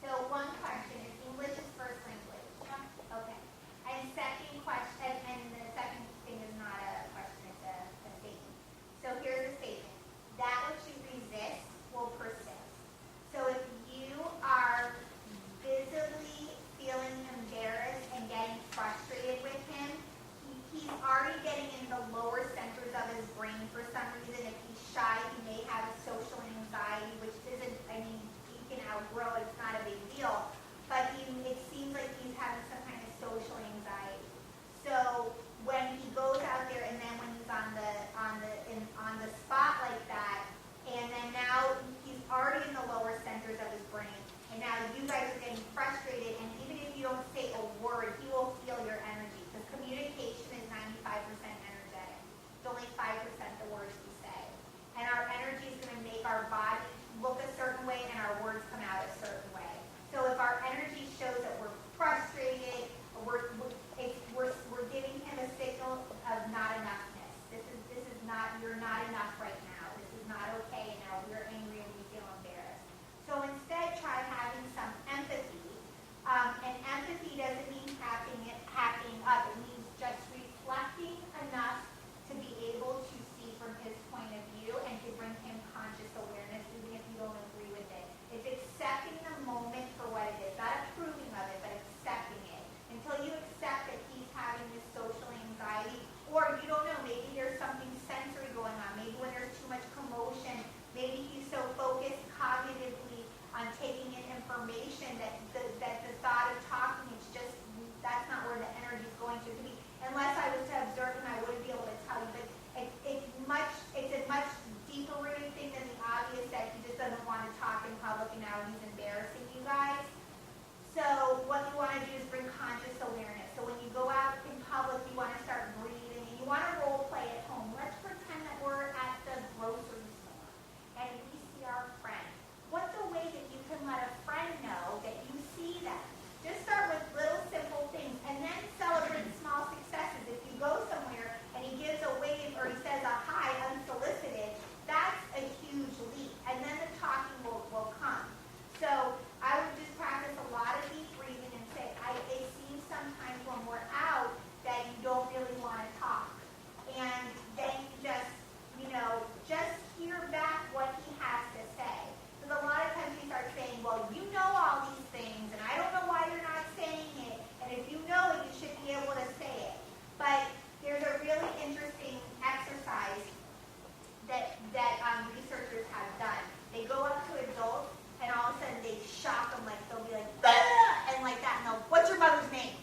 So one question is English is first language. Okay. And second question, and the second thing is not a question, it's a statement. So here's the statement. That which you resist will persist. So if you are visibly feeling embarrassed and getting frustrated with him, he's already getting in the lower centers of his brain for some reason. If he's shy, he may have a social anxiety, which isn't, he can outgrow it, it's not a big deal. But it seems like he's having some kind of social anxiety. So when he goes out there, and then when he's on the spot like that, and then now he's already in the lower centers of his brain, and now you guys are getting frustrated, and even if you don't say a word, he will feel your energy, because communication is 95% energetic. It's only 5% the words we say. And our energy is going to make our body look a certain way, and our words come out a certain way. So if our energy shows that we're frustrated, or we're giving him a signal of not enoughness. This is not, you're not enough right now. This is not okay, and now we're angry and we feel embarrassed. So instead, try having some empathy. And empathy doesn't mean happing up. It means just reflecting enough to be able to see from his point of view and to bring him conscious awareness, even if you don't agree with it. It's accepting the moment for what it is, not approving of it, but accepting it. Until you accept that he's having this social anxiety, or you don't know, maybe there's something sensory going on. Maybe when there's too much commotion, maybe he's so focused cognitively on taking in information that the thought of talking, it's just, that's not where the energy is going to be. Unless I was to observe him, I wouldn't be able to tell you, but it's a much deeper rooted thing than the obvious that he just doesn't want to talk in public and now he's embarrassing you guys. So what you want to do is bring conscious awareness. So when you go out in public, you want to start breathing, and you want to role play at home. Let's pretend that we're at the grocery store, and we see our friend. What's a way that you can let a friend know that you see them? Just start with little simple things, and then celebrate small successes. If you go somewhere and he gives a wave or he says a hi unsolicited, that's a huge leap, and then the talking will come. So I would just practice a lot of deep breathing and say, it seems sometimes when we're out that you don't really want to talk. And then you just hear back what he has to say. Because a lot of times we start saying, well, you know all these things, and I don't know why you're not saying it. And if you know it, you should be able to say it. But there's a really interesting exercise that researchers have done. They go up to adults, and all of a sudden they shock them, like they'll be like, "Bah!" and like that, and they'll, what's your mother's name?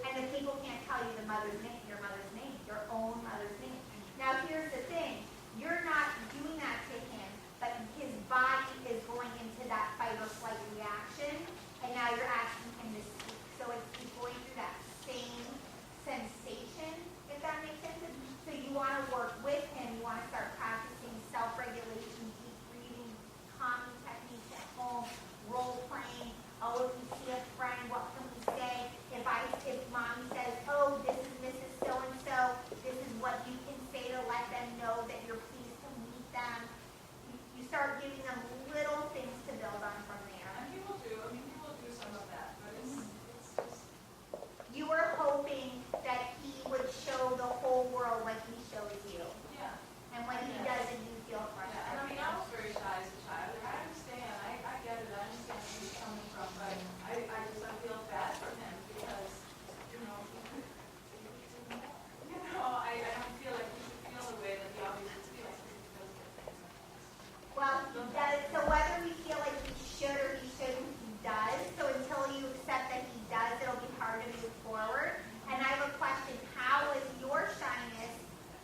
And the people can't tell you your mother's name, your own mother's name. Now here's the thing, you're not doing that to him, but his body is going into that fight or flight reaction, and now you're asking him to speak. So he's going through that same sensation, if that makes sense. So you want to work with him, you want to start practicing self-regulation, deep breathing, calming techniques at home, role playing, the whole world when he shows you. Yeah. And when he doesn't, you feel Yeah, frustrated. and I mean, I was very shy as a child, and I understand, I get it, I understand where he's coming from, but I feel bad for him because, you know, I don't feel like he should feel the way that he obviously feels because of the things like this. Well, he does, so whether we feel like he should or he shouldn't, he does. So until you accept that he does, it'll be hard to move forward. And I have a question, how was your shyness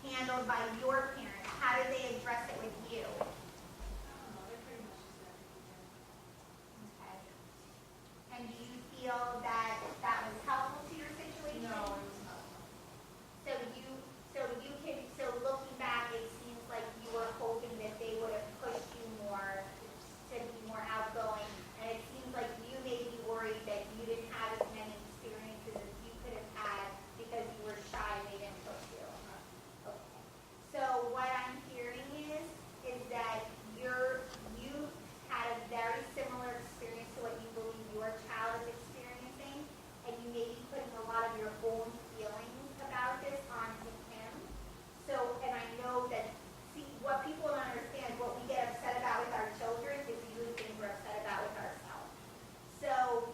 handled by your parents? How did they address it with you? I don't know, they're pretty much just everything. Okay. And do you feel that that was helpful to your situation? No, it was not. So looking back, it seems like you were hoping that they would have pushed you more to be more outgoing. And it seems like you may be worried that you didn't have as many experiences as you could have had because you were shy and they didn't push you. Okay. So what I'm hearing is that you had a very similar experience to what you believe your child is experiencing, and you may be putting a lot of your own feelings about this onto him. So, and I know that, see, what people don't understand, what we get upset about with our children is usually things we're upset about with ourselves. So,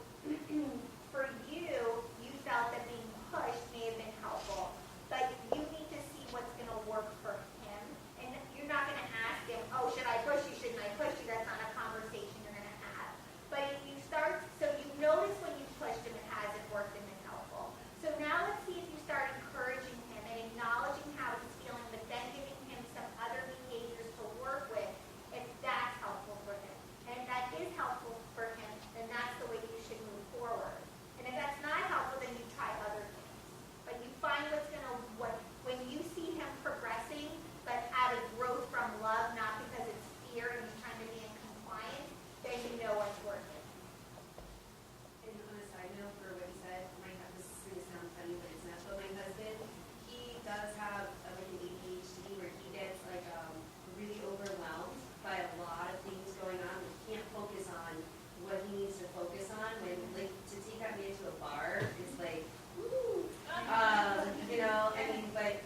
for you, you felt that being pushed may have been helpful, but you need to see what's going to work for him. And you're not going to ask him, oh, should I push you, shouldn't I push you? That's not a conversation you're going to have. But if you start, so you notice when you pushed him, it hasn't worked and been helpful. So now let's see if you start encouraging him and acknowledging how he's feeling, but then giving him some other behaviors to work with, if that's helpful for him. And if that is helpful for him, then that's the way you should move forward. And if that's not helpful, then you try other things. But you find what's going to, when you see him progressing, but out of growth from love, not because it's fear and he's trying to be in compliance, then you know what's working. And on a side note for what he said, this is going to sound funny, but it's not. But my husband, he does have like an ADHD where he gets like really overwhelmed by a lot of things going on. He can't focus on what he needs to focus on. When like to take me into a bar is like, woo, you know. I mean, but